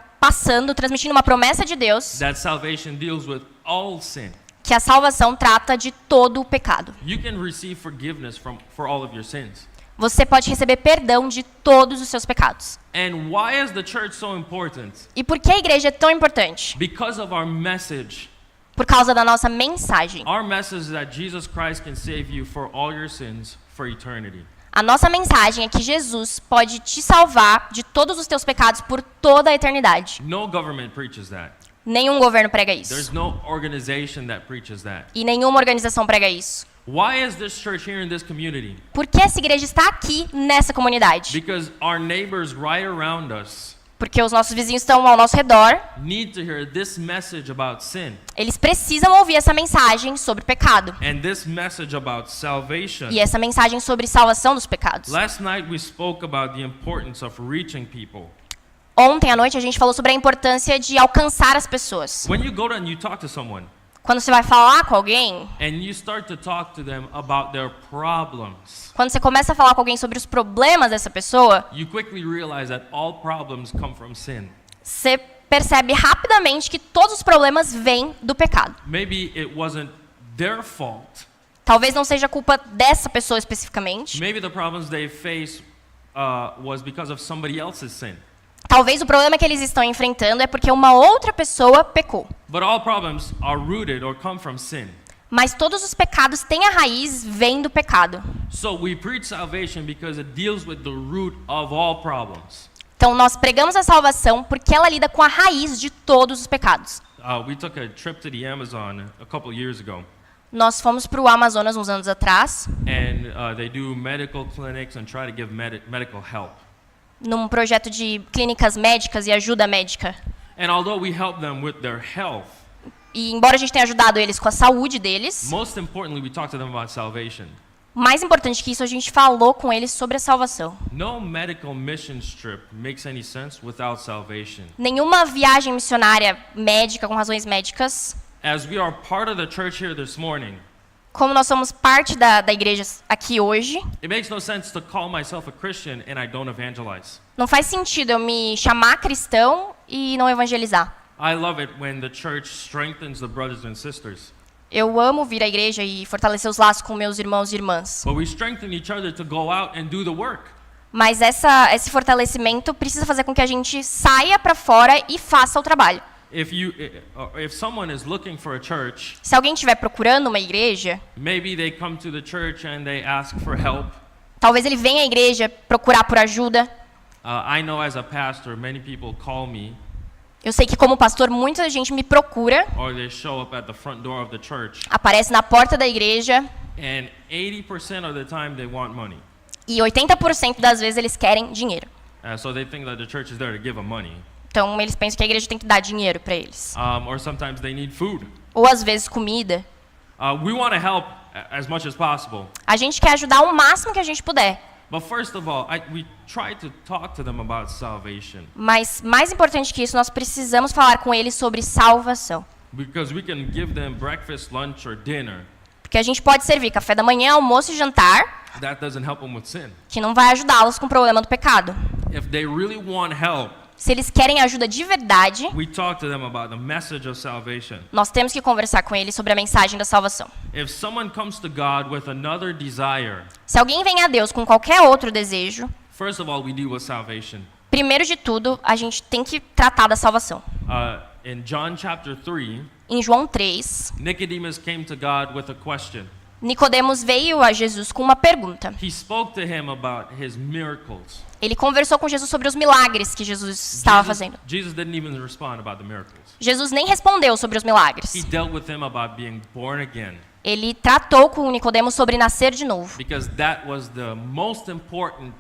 S5: transmitindo uma promessa de Deus,
S3: that salvation deals with all sin.
S5: que a salvação trata de todo o pecado.
S3: You can receive forgiveness for all of your sins.
S5: Você pode receber perdão de todos os seus pecados.
S3: And why is the church so important?
S5: E por que a igreja é tão importante?
S3: Because of our message.
S5: Por causa da nossa mensagem.
S3: Our message is that Jesus Christ can save you for all your sins for eternity.
S5: A nossa mensagem é que Jesus pode te salvar de todos os teus pecados por toda a eternidade.
S3: No government preaches that.
S5: Nenhum governo prega
S3: There's
S5: isso.
S3: no organization that preaches that.
S5: E nenhuma organização prega isso.
S3: Why is this church here in this community?
S5: Por que essa igreja está aqui nessa comunidade?
S3: Because our neighbors right around us
S5: Porque os nossos vizinhos estão ao nosso redor.
S3: need to hear this message about sin
S5: Eles precisam ouvir essa mensagem sobre pecado.
S3: and this message about salvation.
S5: E essa mensagem sobre salvação dos pecados.
S3: Last night we spoke about the importance of reaching people.
S5: Ontem à noite a gente falou sobre a importância de alcançar as pessoas.
S3: When you go to and you talk to someone,
S5: Quando você vai falar com alguém,
S3: and you start to talk to them about their problems,
S5: quando você começa a falar com alguém sobre os problemas dessa pessoa,
S3: you quickly realize that all problems come from sin.
S5: você percebe rapidamente que todos os problemas vêm do pecado.
S3: Maybe it wasn't their fault.
S5: Talvez não seja culpa dessa pessoa especificamente.
S3: Maybe the problems they face was because of somebody else's sin.
S5: Talvez o problema que eles estão enfrentando é porque uma outra pessoa pecou.
S3: But all problems are rooted or come from sin.
S5: Mas todos os pecados têm a raiz, vêm do pecado.
S3: So we preach salvation because it deals with the root of all problems.
S5: Então nós pregamos a salvação porque ela lida com a raiz de todos os pecados.
S3: We took a trip to the Amazon a couple years ago,
S5: Nós fomos para o Amazonas uns anos atrás,
S3: and they do medical clinics and try to give medical help.
S5: num projeto de clínicas médicas e ajuda médica.
S3: And although we help them with their health,
S5: E embora a gente tenha ajudado eles com a saúde deles,
S3: most importantly, we talk to them about salvation.
S5: mais importante que isso, a gente falou com eles sobre a salvação.
S3: No medical mission trip makes any sense without salvation.
S5: Nenhuma viagem missionária médica, com razões médicas,
S3: As we are part of the church here this morning,
S5: como nós somos parte da igreja aqui hoje,
S3: it makes no sense to call myself a Christian and I don't evangelize.
S5: não faz sentido eu me chamar cristão e não evangelizar.
S3: I love it when the church strengthens the brothers and sisters.
S5: Eu amo vir à igreja e fortalecer os laços com meus irmãos e irmãs.
S3: But we strengthen each other to go out and do the work.
S5: Mas esse fortalecimento precisa fazer com que a gente saia para fora e faça o trabalho.
S3: If someone is looking for a church,
S5: Se alguém estiver procurando uma igreja,
S3: maybe they come to the church and they ask for help.
S5: talvez ele venha à igreja procurar por ajuda.
S3: I know as a pastor, many people call me
S5: Eu sei que como pastor, muita gente me procura,
S3: or they show up at the front door of the church,
S5: aparece na porta da igreja
S3: and 80% of the time they want money.
S5: e 80% das vezes eles querem dinheiro.
S3: So they think that the church is there to give them money.
S5: Então eles pensam que a igreja tem que dar dinheiro para eles.
S3: Or sometimes they need food.
S5: Ou às vezes comida.
S3: We want to help as much as possible.
S5: A gente quer ajudar o máximo que a gente puder.
S3: But first of all, we try to talk to them about salvation.
S5: Mas mais importante que isso, nós precisamos falar com eles sobre salvação.
S3: Because we can give them breakfast, lunch, or dinner.
S5: Porque a gente pode servir café da manhã, almoço e jantar,
S3: That doesn't help them with sin.
S5: que não vai ajudá-los com o problema do pecado.
S3: If they really want help,
S5: Se eles querem ajuda de verdade,
S3: we talk to them about the message of salvation.
S5: nós temos que conversar com eles sobre a mensagem da salvação.
S3: If someone comes to God with another desire,
S5: Se alguém vem a Deus com qualquer outro desejo,
S3: first of all, we deal with salvation.
S5: primeiro de tudo, a gente tem que tratar da salvação.
S3: In John chapter 3,
S5: Em João 3,
S3: Nicodemus came to God with a question.
S5: Nicodemos veio a Jesus com uma pergunta.
S3: He spoke to him about his miracles.
S5: Ele conversou com Jesus sobre os milagres que Jesus estava fazendo.
S3: Jesus didn't even respond about the miracles.
S5: Jesus nem respondeu sobre os milagres.
S3: He dealt with him about being born again,
S5: Ele tratou com Nicodemos sobre nascer de novo,
S3: because that was the most important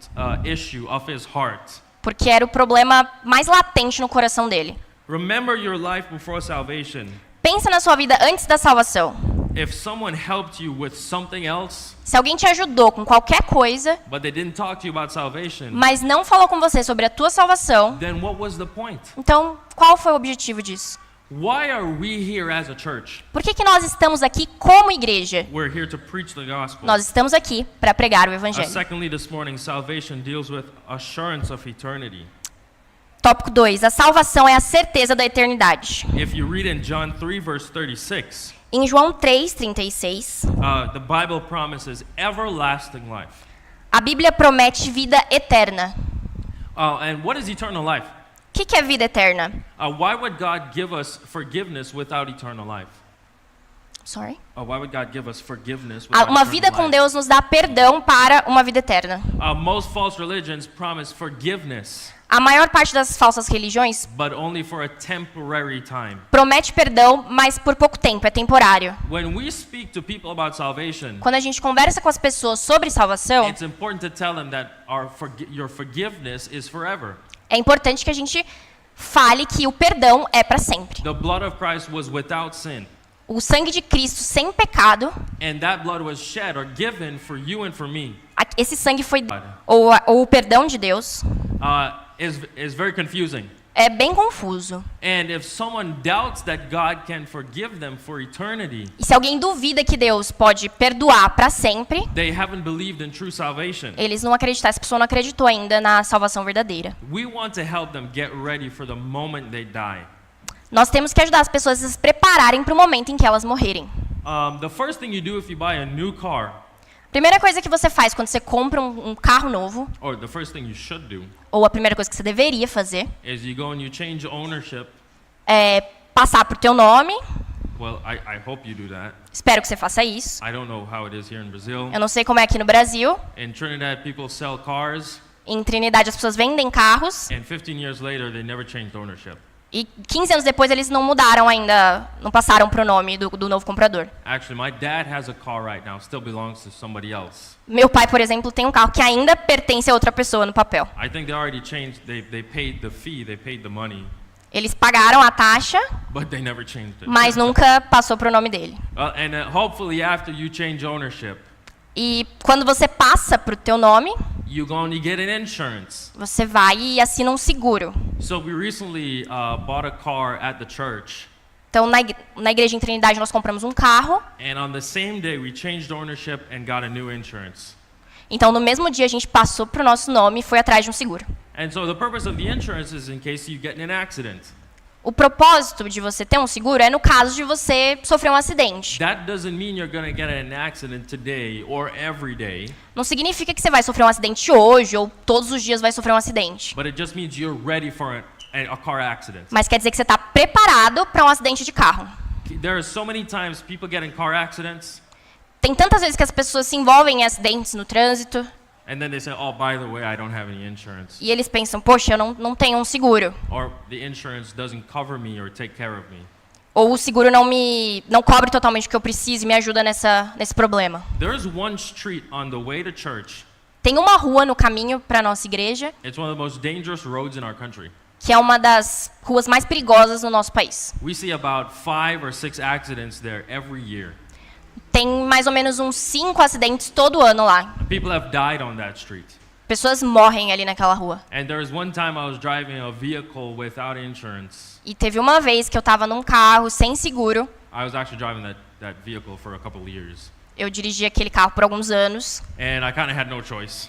S3: issue of his heart.
S5: porque era o problema mais latente no coração dele.
S3: Remember your life before salvation.
S5: Pensa na sua vida antes da salvação.
S3: If someone helped you with something else,
S5: Se alguém te ajudou com qualquer coisa,
S3: but they didn't talk to you about salvation,
S5: mas não falou com você sobre a tua salvação,
S3: then what was the point?
S5: então qual foi o objetivo disso?
S3: Why are we here as a church?
S5: Por que nós estamos aqui como igreja?
S3: We're here to preach the gospel.
S5: Nós estamos aqui para pregar o evangelho.
S3: Secondly, this morning, salvation deals with assurance of eternity.
S5: Tópico 2. A salvação é a certeza da eternidade.
S3: If you read in John 3, verse 36,
S5: Em João 3:36,
S3: the Bible promises everlasting life.
S5: a Bíblia promete vida eterna.
S3: And what is eternal life?
S5: O que é vida eterna?
S3: Why would God give us forgiveness without eternal life?
S5: Sorry?
S3: Why would God give us forgiveness without
S5: Uma
S3: eternal
S5: vida com
S3: life?
S5: Deus nos dá perdão para uma vida eterna.
S3: Most false religions promise forgiveness,
S5: A maior parte das falsas religiões
S3: but only for a temporary time.
S5: promete perdão, mas por pouco tempo, é temporário.
S3: When we speak to people about salvation,
S5: Quando a gente conversa com as pessoas sobre salvação,
S3: it's important to tell them that your forgiveness is forever.
S5: é importante que a gente fale que o perdão é para sempre.
S3: The blood of Christ was without sin,
S5: O sangue de Cristo sem pecado,
S3: and that blood was shed or given for you and for me.
S5: esse sangue foi ou o perdão de Deus
S3: is very confusing.
S5: É bem confuso.
S3: And if someone doubts that God can forgive them for eternity,
S5: E se alguém duvida que Deus pode perdoar para sempre,
S3: they haven't believed in true salvation.
S5: eles não acreditam, essa pessoa não acreditou ainda na salvação verdadeira.
S3: We want to help them get ready for the moment they die.
S5: Nós temos que ajudar as pessoas a se prepararem para o momento em que elas morrerem.
S3: The first thing you do if you buy a new car,
S5: Primeira coisa que você faz quando você compra um carro novo,
S3: or the first thing you should do,
S5: ou a primeira coisa que você deveria fazer,
S3: is you go and you change ownership.
S5: é passar pro teu nome.
S3: Well, I hope you do that.
S5: Espero que você faça isso.
S3: I don't know how it is here in Brazil.
S5: Eu não sei como é aqui no Brasil.
S3: In Trinidad, people sell cars,
S5: Em Trinidade as pessoas vendem carros
S3: and 15 years later, they never changed ownership.
S5: e 15 anos depois eles não mudaram ainda, não passaram pro nome do novo comprador.
S3: Actually, my dad has a car right now, still belongs to somebody else.
S5: Meu pai, por exemplo, tem um carro que ainda pertence a outra pessoa no papel.
S3: I think they already changed, they paid the fee, they paid the money,
S5: Eles pagaram a taxa,
S3: but they never changed it.
S5: mas nunca passou pro nome dele.
S3: And hopefully after you change ownership,
S5: E quando você passa pro teu nome,
S3: you go and you get an insurance.
S5: você vai e assina um seguro.
S3: So we recently bought a car at the church,
S5: Então, na igreja em Trinidade, nós compramos um carro.
S3: and on the same day we changed ownership and got a new insurance.
S5: Então, no mesmo dia, a gente passou pro nosso nome e foi atrás de um seguro.
S3: And so the purpose of the insurance is in case you get in an accident.
S5: O propósito de você ter um seguro é no caso de você sofrer um acidente.
S3: That doesn't mean you're going to get in an accident today or every day,
S5: Não significa que você vai sofrer um acidente hoje ou todos os dias vai sofrer um acidente.
S3: but it just means you're ready for a car accident.
S5: Mas quer dizer que você está preparado para um acidente de carro.
S3: There are so many times people get in car accidents,
S5: Tem tantas vezes que as pessoas se envolvem em acidentes no trânsito
S3: and then they say, oh, by the way, I don't have any insurance.
S5: e eles pensam, poxa, eu não tenho um seguro.
S3: Or the insurance doesn't cover me or take care of me.
S5: Ou o seguro não cobre totalmente o que eu preciso e me ajuda nesse problema.
S3: There's one street on the way to church.
S5: Tem uma rua no caminho para nossa igreja,
S3: It's one of the most dangerous roads in our country.
S5: que é uma das ruas mais perigosas no nosso país.
S3: We see about 5 or 6 accidents there every year.
S5: Tem mais ou menos uns 5 acidentes todo ano lá.
S3: People have died on that street.
S5: Pessoas morrem ali naquela rua.
S3: And there was one time I was driving a vehicle without insurance.
S5: E teve uma vez que eu estava num carro sem seguro.
S3: I was actually driving that vehicle for a couple of years.
S5: Eu dirigi aquele carro por alguns anos.
S3: And I kind of had no choice.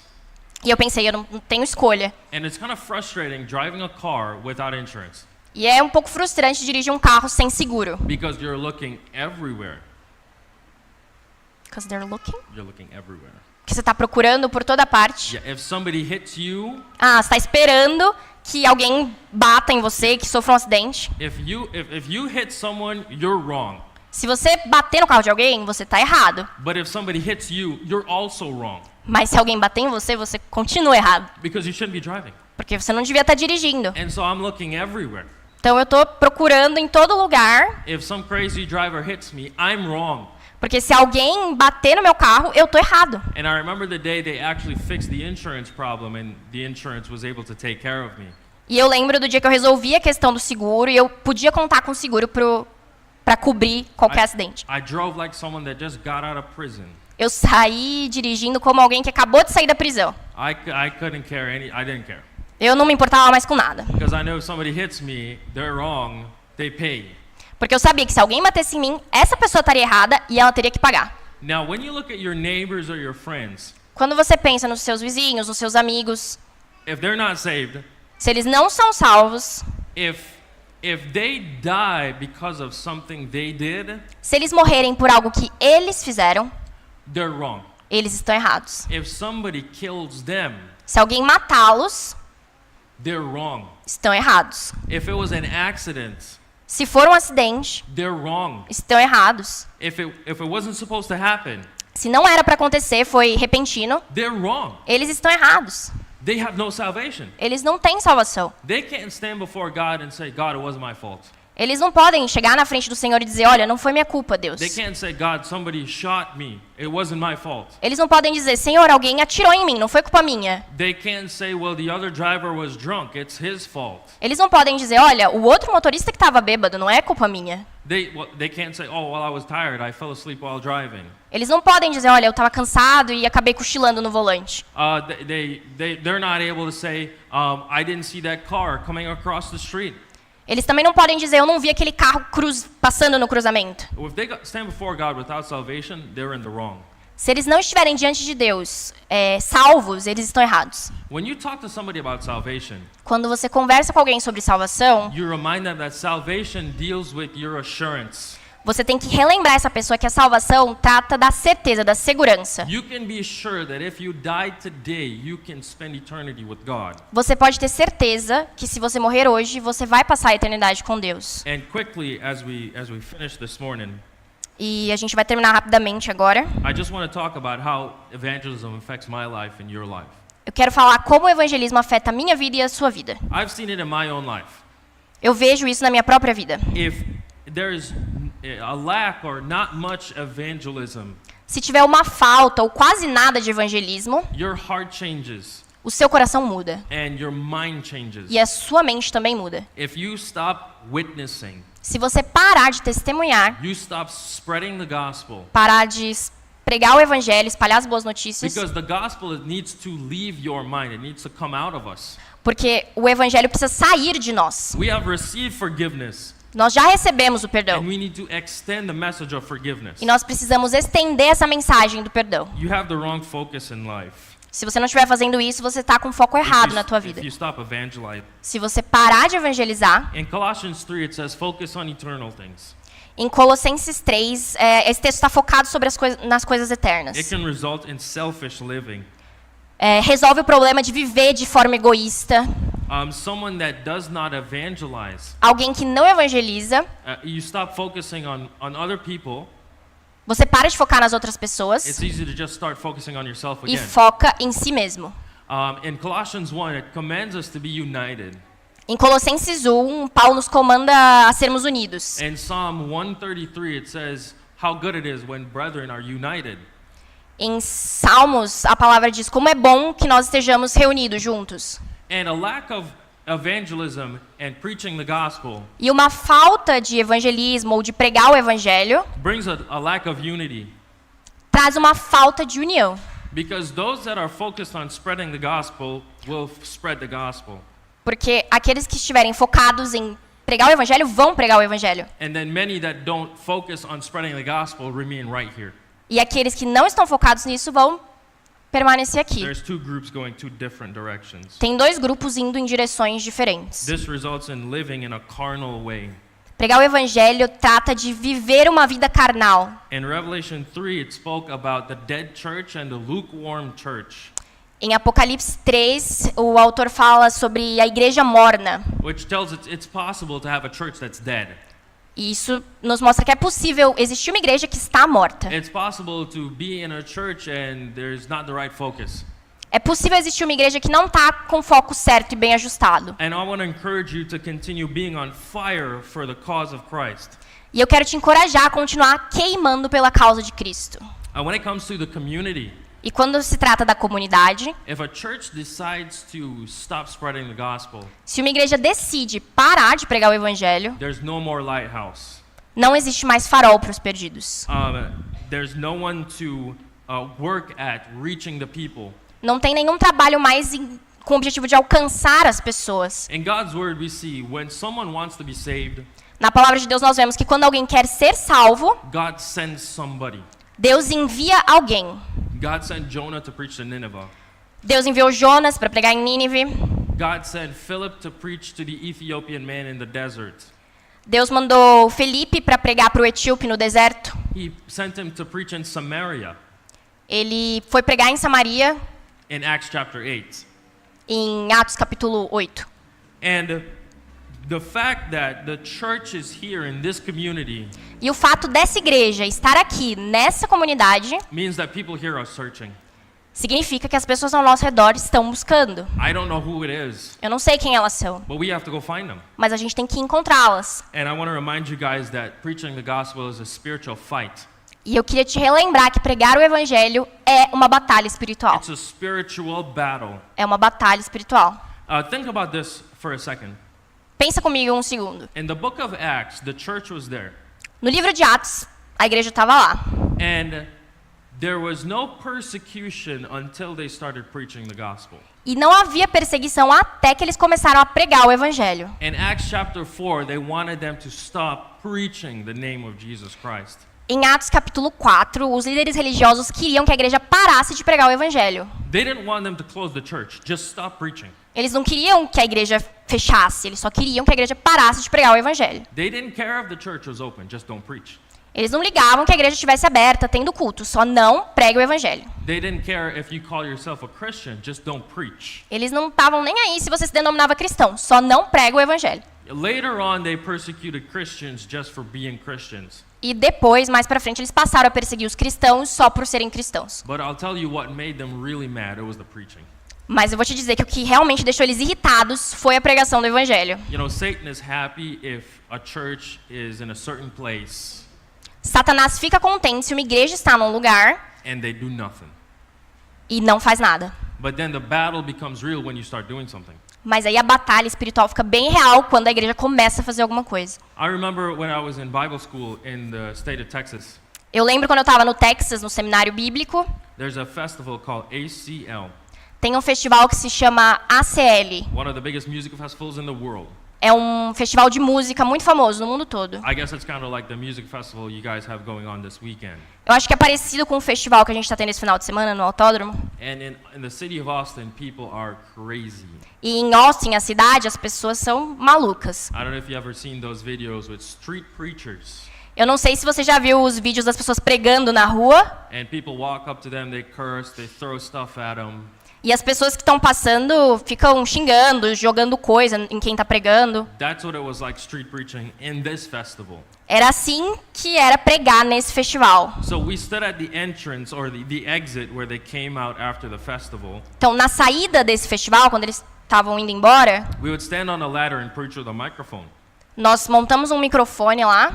S5: E eu pensei, eu não tenho escolha.
S3: And it's kind of frustrating driving a car without insurance
S5: E é um pouco frustrante dirigir um carro sem seguro.
S3: because you're looking everywhere.
S5: Because they're looking.
S3: You're looking everywhere.
S5: Que você está procurando por toda parte.
S3: Yeah, if somebody hits you,
S5: Ah, você está esperando que alguém bata em você, que sofra um acidente.
S3: if you hit someone, you're wrong.
S5: Se você bater no carro de alguém, você está errado.
S3: But if somebody hits you, you're also wrong
S5: Mas se alguém bater em você, você continua errado.
S3: because you shouldn't be driving.
S5: Porque você não devia estar dirigindo.
S3: And so I'm looking everywhere.
S5: Então eu estou procurando em todo lugar.
S3: If some crazy driver hits me, I'm wrong.
S5: Porque se alguém bater no meu carro, eu tô errado.
S3: And I remember the day they actually fixed the insurance problem and the insurance was able to take care of me.
S5: E eu lembro do dia que eu resolvi a questão do seguro e eu podia contar com o seguro para cobrir qualquer acidente.
S3: I drove like someone that just got out of prison.
S5: Eu saí dirigindo como alguém que acabou de sair da prisão.
S3: I couldn't care I didn't care.
S5: Eu não me importava mais com nada.
S3: Because I know if somebody hits me, they're wrong, they pay.
S5: Porque eu sabia que se alguém batesse em mim, essa pessoa estaria errada e ela teria que pagar.
S3: Now, when you look at your neighbors or your friends,
S5: Quando você pensa nos seus vizinhos, nos seus amigos,
S3: if they're not saved,
S5: se eles não são salvos,
S3: if they die because of something they did,
S5: se eles morrerem por algo que eles fizeram,
S3: they're wrong.
S5: eles estão errados.
S3: If somebody kills them,
S5: Se alguém matá-los,
S3: they're wrong.
S5: estão errados.
S3: If it was an accident,
S5: Se for um acidente,
S3: they're wrong.
S5: estão errados.
S3: If it wasn't supposed to happen,
S5: Se não era para acontecer, foi repentino,
S3: they're wrong.
S5: eles estão errados.
S3: They have no salvation.
S5: Eles não têm salvação.
S3: They can't stand before God and say, God, it wasn't my fault.
S5: Eles não podem chegar na frente do Senhor e dizer, olha, não foi minha culpa, Deus.
S3: They can't say, God, somebody shot me. It wasn't my fault.
S5: Eles não podem dizer, Senhor, alguém atirou em mim, não foi culpa minha.
S3: They can't say, well, the other driver was drunk. It's his fault.
S5: Eles não podem dizer, olha, o outro motorista que estava bêbado, não é culpa minha.
S3: They can't say, oh, well, I was tired. I fell asleep while driving.
S5: Eles não podem dizer, olha, eu estava cansado e acabei cochilando no volante.
S3: They're not able to say, I didn't see that car coming across the street.
S5: Eles também não podem dizer, eu não vi aquele carro passando no cruzamento.
S3: If they stand before God without salvation, they're in the wrong.
S5: Se eles não estiverem diante de Deus salvos, eles estão errados.
S3: When you talk to somebody about salvation,
S5: Quando você conversa com alguém sobre salvação,
S3: you remind them that salvation deals with your assurance.
S5: você tem que relembrar essa pessoa que a salvação trata da certeza, da segurança.
S3: You can be sure that if you die today, you can spend eternity with God.
S5: Você pode ter certeza que se você morrer hoje, você vai passar a eternidade com Deus.
S3: And quickly, as we finish this morning,
S5: E a gente vai terminar rapidamente agora.
S3: I just want to talk about how evangelism affects my life and your life.
S5: Eu quero falar como o evangelismo afeta a minha vida e a sua vida.
S3: I've seen it in my own life.
S5: Eu vejo isso na minha própria vida.
S3: If there's a lack or not much evangelism,
S5: Se tiver uma falta ou quase nada de evangelismo,
S3: your heart changes
S5: o seu coração muda.
S3: and your mind changes.
S5: E a sua mente também muda.
S3: If you stop witnessing,
S5: Se você parar de testemunhar,
S3: you stop spreading the gospel,
S5: parar de pregar o evangelho, espalhar as boas notícias,
S3: because the gospel it needs to leave your mind, it needs to come out of us.
S5: porque o evangelho precisa sair de nós.
S3: We have received forgiveness,
S5: Nós já recebemos o perdão.
S3: and we need to extend the message of forgiveness.
S5: E nós precisamos estender essa mensagem do perdão.
S3: You have the wrong focus in life.
S5: Se você não estiver fazendo isso, você está com foco errado na tua
S3: If
S5: vida.
S3: you stop evangelizing.
S5: Se você parar de evangelizar,
S3: In Colossians 3 it says focus on eternal things.
S5: em Colossenses 3, esse texto está focado sobre nas coisas eternas.
S3: It can result in selfish living.
S5: Resolve o problema de viver de forma egoísta.
S3: Someone that does not evangelize,
S5: Alguém que não evangeliza,
S3: you stop focusing on other people.
S5: você para de focar nas outras pessoas
S3: It's easy to just start focusing on yourself
S5: e
S3: again.
S5: foca em si mesmo.
S3: In Colossians 1, it commands us to be united.
S5: Em Colossenses 1, Paulo nos comanda a sermos unidos.
S3: In Psalm 133, it says how good it is when brethren are united.
S5: Em Salmos, a palavra diz como é bom que nós estejamos reunidos juntos.
S3: And a lack of evangelism and preaching the gospel
S5: E uma falta de evangelismo ou de pregar o evangelho
S3: brings a lack of unity.
S5: traz uma falta de união.
S3: Because those that are focused on spreading the gospel will spread the gospel.
S5: Porque aqueles que estiverem focados em pregar o evangelho vão pregar o evangelho.
S3: And then many that don't focus on spreading the gospel remain right here.
S5: E aqueles que não estão focados nisso vão permanecer aqui.
S3: There's two groups going two different directions.
S5: Tem dois grupos indo em direções diferentes.
S3: This results in living in a carnal way.
S5: Pregar o evangelho trata de viver uma vida carnal.
S3: In Revelation 3, it spoke about the dead church and the lukewarm church,
S5: Em Apocalipse 3, o autor fala sobre a igreja morna.
S3: which tells us it's possible to have a church that's dead.
S5: E isso nos mostra que é possível existir uma igreja que está morta.
S3: It's possible to be in a church and there's not the right focus.
S5: É possível existir uma igreja que não está com foco certo e bem ajustado.
S3: And I want to encourage you to continue being on fire for the cause of Christ.
S5: E eu quero te encorajar a continuar queimando pela causa de Cristo.
S3: When it comes to the community,
S5: E quando se trata da comunidade,
S3: if a church decides to stop spreading the gospel,
S5: se uma igreja decide parar de pregar o evangelho,
S3: there's no more lighthouse.
S5: não existe mais farol para os perdidos.
S3: There's no one to work at reaching the people.
S5: Não tem nenhum trabalho mais com o objetivo de alcançar as pessoas.
S3: In God's word, we see when someone wants to be saved,
S5: Na palavra de Deus nós vemos que quando alguém quer ser salvo,
S3: God sends somebody.
S5: Deus envia alguém.
S3: God sent Jonah to preach to Nineveh.
S5: Deus enviou Jonas para pregar em Nínive.
S3: God sent Philip to preach to the Ethiopian man in the desert.
S5: Deus mandou Felipe para pregar para o etíope no deserto.
S3: He sent him to preach in Samaria
S5: Ele foi pregar em Samaria,
S3: in Acts chapter 8.
S5: em Atos capítulo 8.
S3: And the fact that the church is here in this community
S5: E o fato dessa igreja estar aqui, nessa comunidade,
S3: means that people here are searching.
S5: significa que as pessoas ao nosso redor estão buscando.
S3: I don't know who it is,
S5: Eu não sei quem elas são,
S3: but we have to go find them.
S5: mas a gente tem que encontrá-las.
S3: And I want to remind you guys that preaching the gospel is a spiritual fight.
S5: E eu queria te relembrar que pregar o evangelho é uma batalha espiritual.
S3: It's a spiritual battle.
S5: É uma batalha espiritual.
S3: Think about this for a second.
S5: Pensa comigo um segundo.
S3: In the book of Acts, the church was there,
S5: No livro de Atos, a igreja estava lá.
S3: and there was no persecution until they started preaching the gospel.
S5: E não havia perseguição até que eles começaram a pregar o evangelho.
S3: In Acts chapter 4, they wanted them to stop preaching the name of Jesus Christ.
S5: Em Atos capítulo 4, os líderes religiosos queriam que a igreja parasse de pregar o evangelho.
S3: They didn't want them to close the church, just stop preaching.
S5: Eles não queriam que a igreja fechasse, eles só queriam que a igreja parasse de pregar o evangelho.
S3: They didn't care if the church was open, just don't preach.
S5: Eles não ligavam que a igreja estivesse aberta, tendo culto, só não pregue o evangelho.
S3: They didn't care if you call yourself a Christian, just don't preach.
S5: Eles não estavam nem aí se você se denominava cristão, só não prega o evangelho.
S3: Later on, they persecuted Christians just for being Christians.
S5: E depois, mais pra frente, eles passaram a perseguir os cristãos só por serem cristãos.
S3: But I'll tell you what made them really mad, it was the preaching.
S5: Mas eu vou te dizer que o que realmente deixou eles irritados foi a pregação do evangelho.
S3: You know, Satan is happy if a church is in a certain place
S5: Satanás fica contente se uma igreja está num lugar
S3: and they do nothing.
S5: e não faz nada.
S3: But then the battle becomes real when you start doing something.
S5: Mas aí a batalha espiritual fica bem real quando a igreja começa a fazer alguma coisa.
S3: I remember when I was in Bible school in the state of Texas,
S5: Eu lembro quando eu estava no Texas, no seminário bíblico,
S3: there's a festival called ACL,
S5: tem um festival que se chama ACL.
S3: one of the biggest music festivals in the world.
S5: É um festival de música muito famoso no mundo todo.
S3: I guess it's kind of like the music festival you guys have going on this weekend.
S5: Eu acho que é parecido com o festival que a gente está tendo esse final de semana no autódromo.
S3: And in the city of Austin, people are crazy.
S5: E em Austin, a cidade, as pessoas são malucas.
S3: I don't know if you've ever seen those videos with street preachers.
S5: Eu não sei se você já viu os vídeos das pessoas pregando na rua.
S3: And people walk up to them, they curse, they throw stuff at them.
S5: E as pessoas que estão passando ficam xingando, jogando coisa em quem está pregando.
S3: That's what it was like street preaching in this festival.
S5: Era assim que era pregar nesse festival.
S3: So we stood at the entrance or the exit where they came out after the festival.
S5: Então, na saída desse festival, quando eles estavam indo embora,
S3: We would stand on a ladder and preach with a microphone.
S5: nós montamos um microfone lá.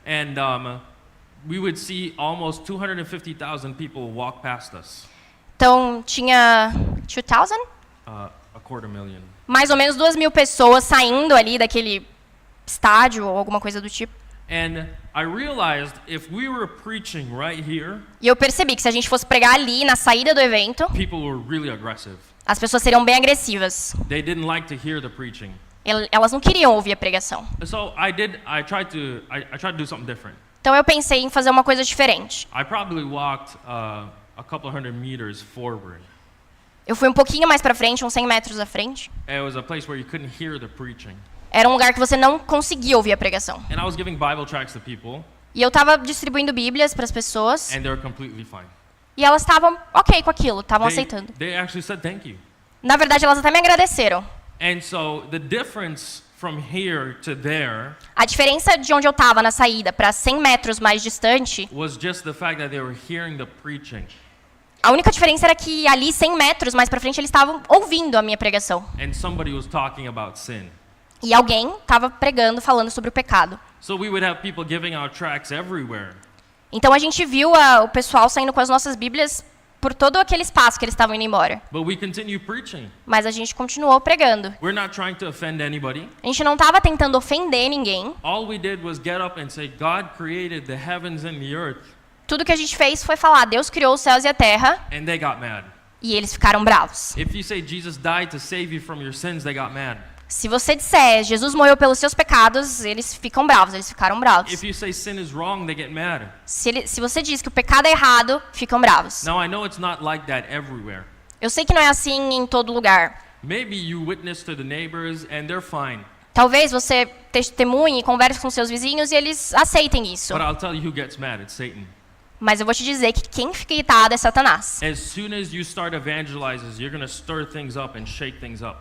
S3: And we would see almost 250,000 people walk past us.
S5: Então, tinha 2,000?
S3: A 250,000.
S5: Mais ou menos 2.000 pessoas saindo ali daquele estádio ou alguma coisa do tipo.
S3: And I realized if we were preaching right here,
S5: E eu percebi que se a gente fosse pregar ali, na saída do evento,
S3: people were really aggressive.
S5: as pessoas seriam bem agressivas.
S3: They didn't like to hear the preaching.
S5: Elas não queriam ouvir a pregação.
S3: So I tried to do something different.
S5: Então eu pensei em fazer uma coisa diferente.
S3: I probably walked a couple hundred meters forward.
S5: Eu fui um pouquinho mais para frente, uns 100 metros à frente.
S3: It was a place where you couldn't hear the preaching.
S5: Era um lugar que você não conseguia ouvir a pregação.
S3: And I was giving Bible tracts to people,
S5: E eu estava distribuindo Bíblias para as pessoas.
S3: and they were completely fine.
S5: E elas estavam ok com aquilo, estavam aceitando.
S3: They actually said thank you.
S5: Na verdade, elas até me agradeceram.
S3: And so the difference from here to there
S5: A diferença de onde eu estava na saída para 100 metros mais distante,
S3: was just the fact that they were hearing the preaching.
S5: a única diferença era que ali 100 metros mais para frente eles estavam ouvindo a minha pregação.
S3: And somebody was talking about sin.
S5: E alguém estava pregando, falando sobre o pecado.
S3: So we would have people giving out tracts everywhere.
S5: Então a gente viu o pessoal saindo com as nossas Bíblias por todo aquele espaço que eles estavam indo embora.
S3: But we continue preaching.
S5: Mas a gente continuou pregando.
S3: We're not trying to offend anybody.
S5: A gente não estava tentando ofender ninguém.
S3: All we did was get up and say, God created the heavens and the earth.
S5: Tudo que a gente fez foi falar, Deus criou os céus e a terra,
S3: And they got mad.
S5: e eles ficaram bravos.
S3: If you say Jesus died to save you from your sins, they got mad.
S5: Se você disser, Jesus morreu pelos seus pecados, eles ficam bravos, eles ficaram bravos.
S3: If you say sin is wrong, they get mad.
S5: Se você diz que o pecado é errado, ficam bravos.
S3: Now I know it's not like that everywhere.
S5: Eu sei que não é assim em todo lugar.
S3: Maybe you witness to the neighbors and they're fine.
S5: Talvez você testemunhe e converse com seus vizinhos e eles aceitem isso.
S3: But I'll tell you who gets mad, it's Satan.
S5: Mas eu vou te dizer que quem fica irritado é Satanás.
S3: As soon as you start evangelizing, you're going to stir things up and shake things up.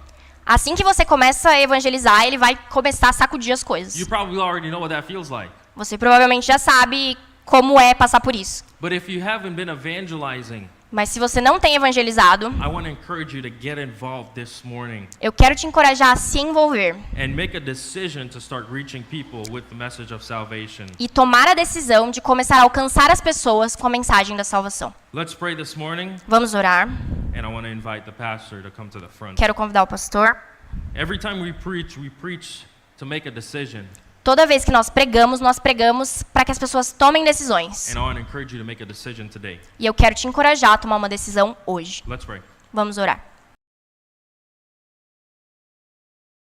S5: Assim que você começa a evangelizar, ele vai começar a sacudir as coisas.
S3: You probably already know what that feels like.
S5: Você provavelmente já sabe como é passar por isso.
S3: But if you haven't been evangelizing,
S5: Mas se você não tem evangelizado,
S3: I want to encourage you to get involved this morning
S5: eu quero te encorajar a se envolver
S3: and make a decision to start reaching people with the message of salvation.
S5: e tomar a decisão de começar a alcançar as pessoas com a mensagem da salvação.
S3: Let's pray this morning,
S5: Vamos orar.
S3: and I want to invite the pastor to come to the front.
S5: Quero convidar o pastor.
S3: Every time we preach to make a decision,
S5: Toda vez que nós pregamos para que as pessoas tomem decisões.
S3: and I want to encourage you to make a decision today.
S5: E eu quero te encorajar a tomar uma decisão hoje.
S3: Let's pray.
S5: Vamos orar.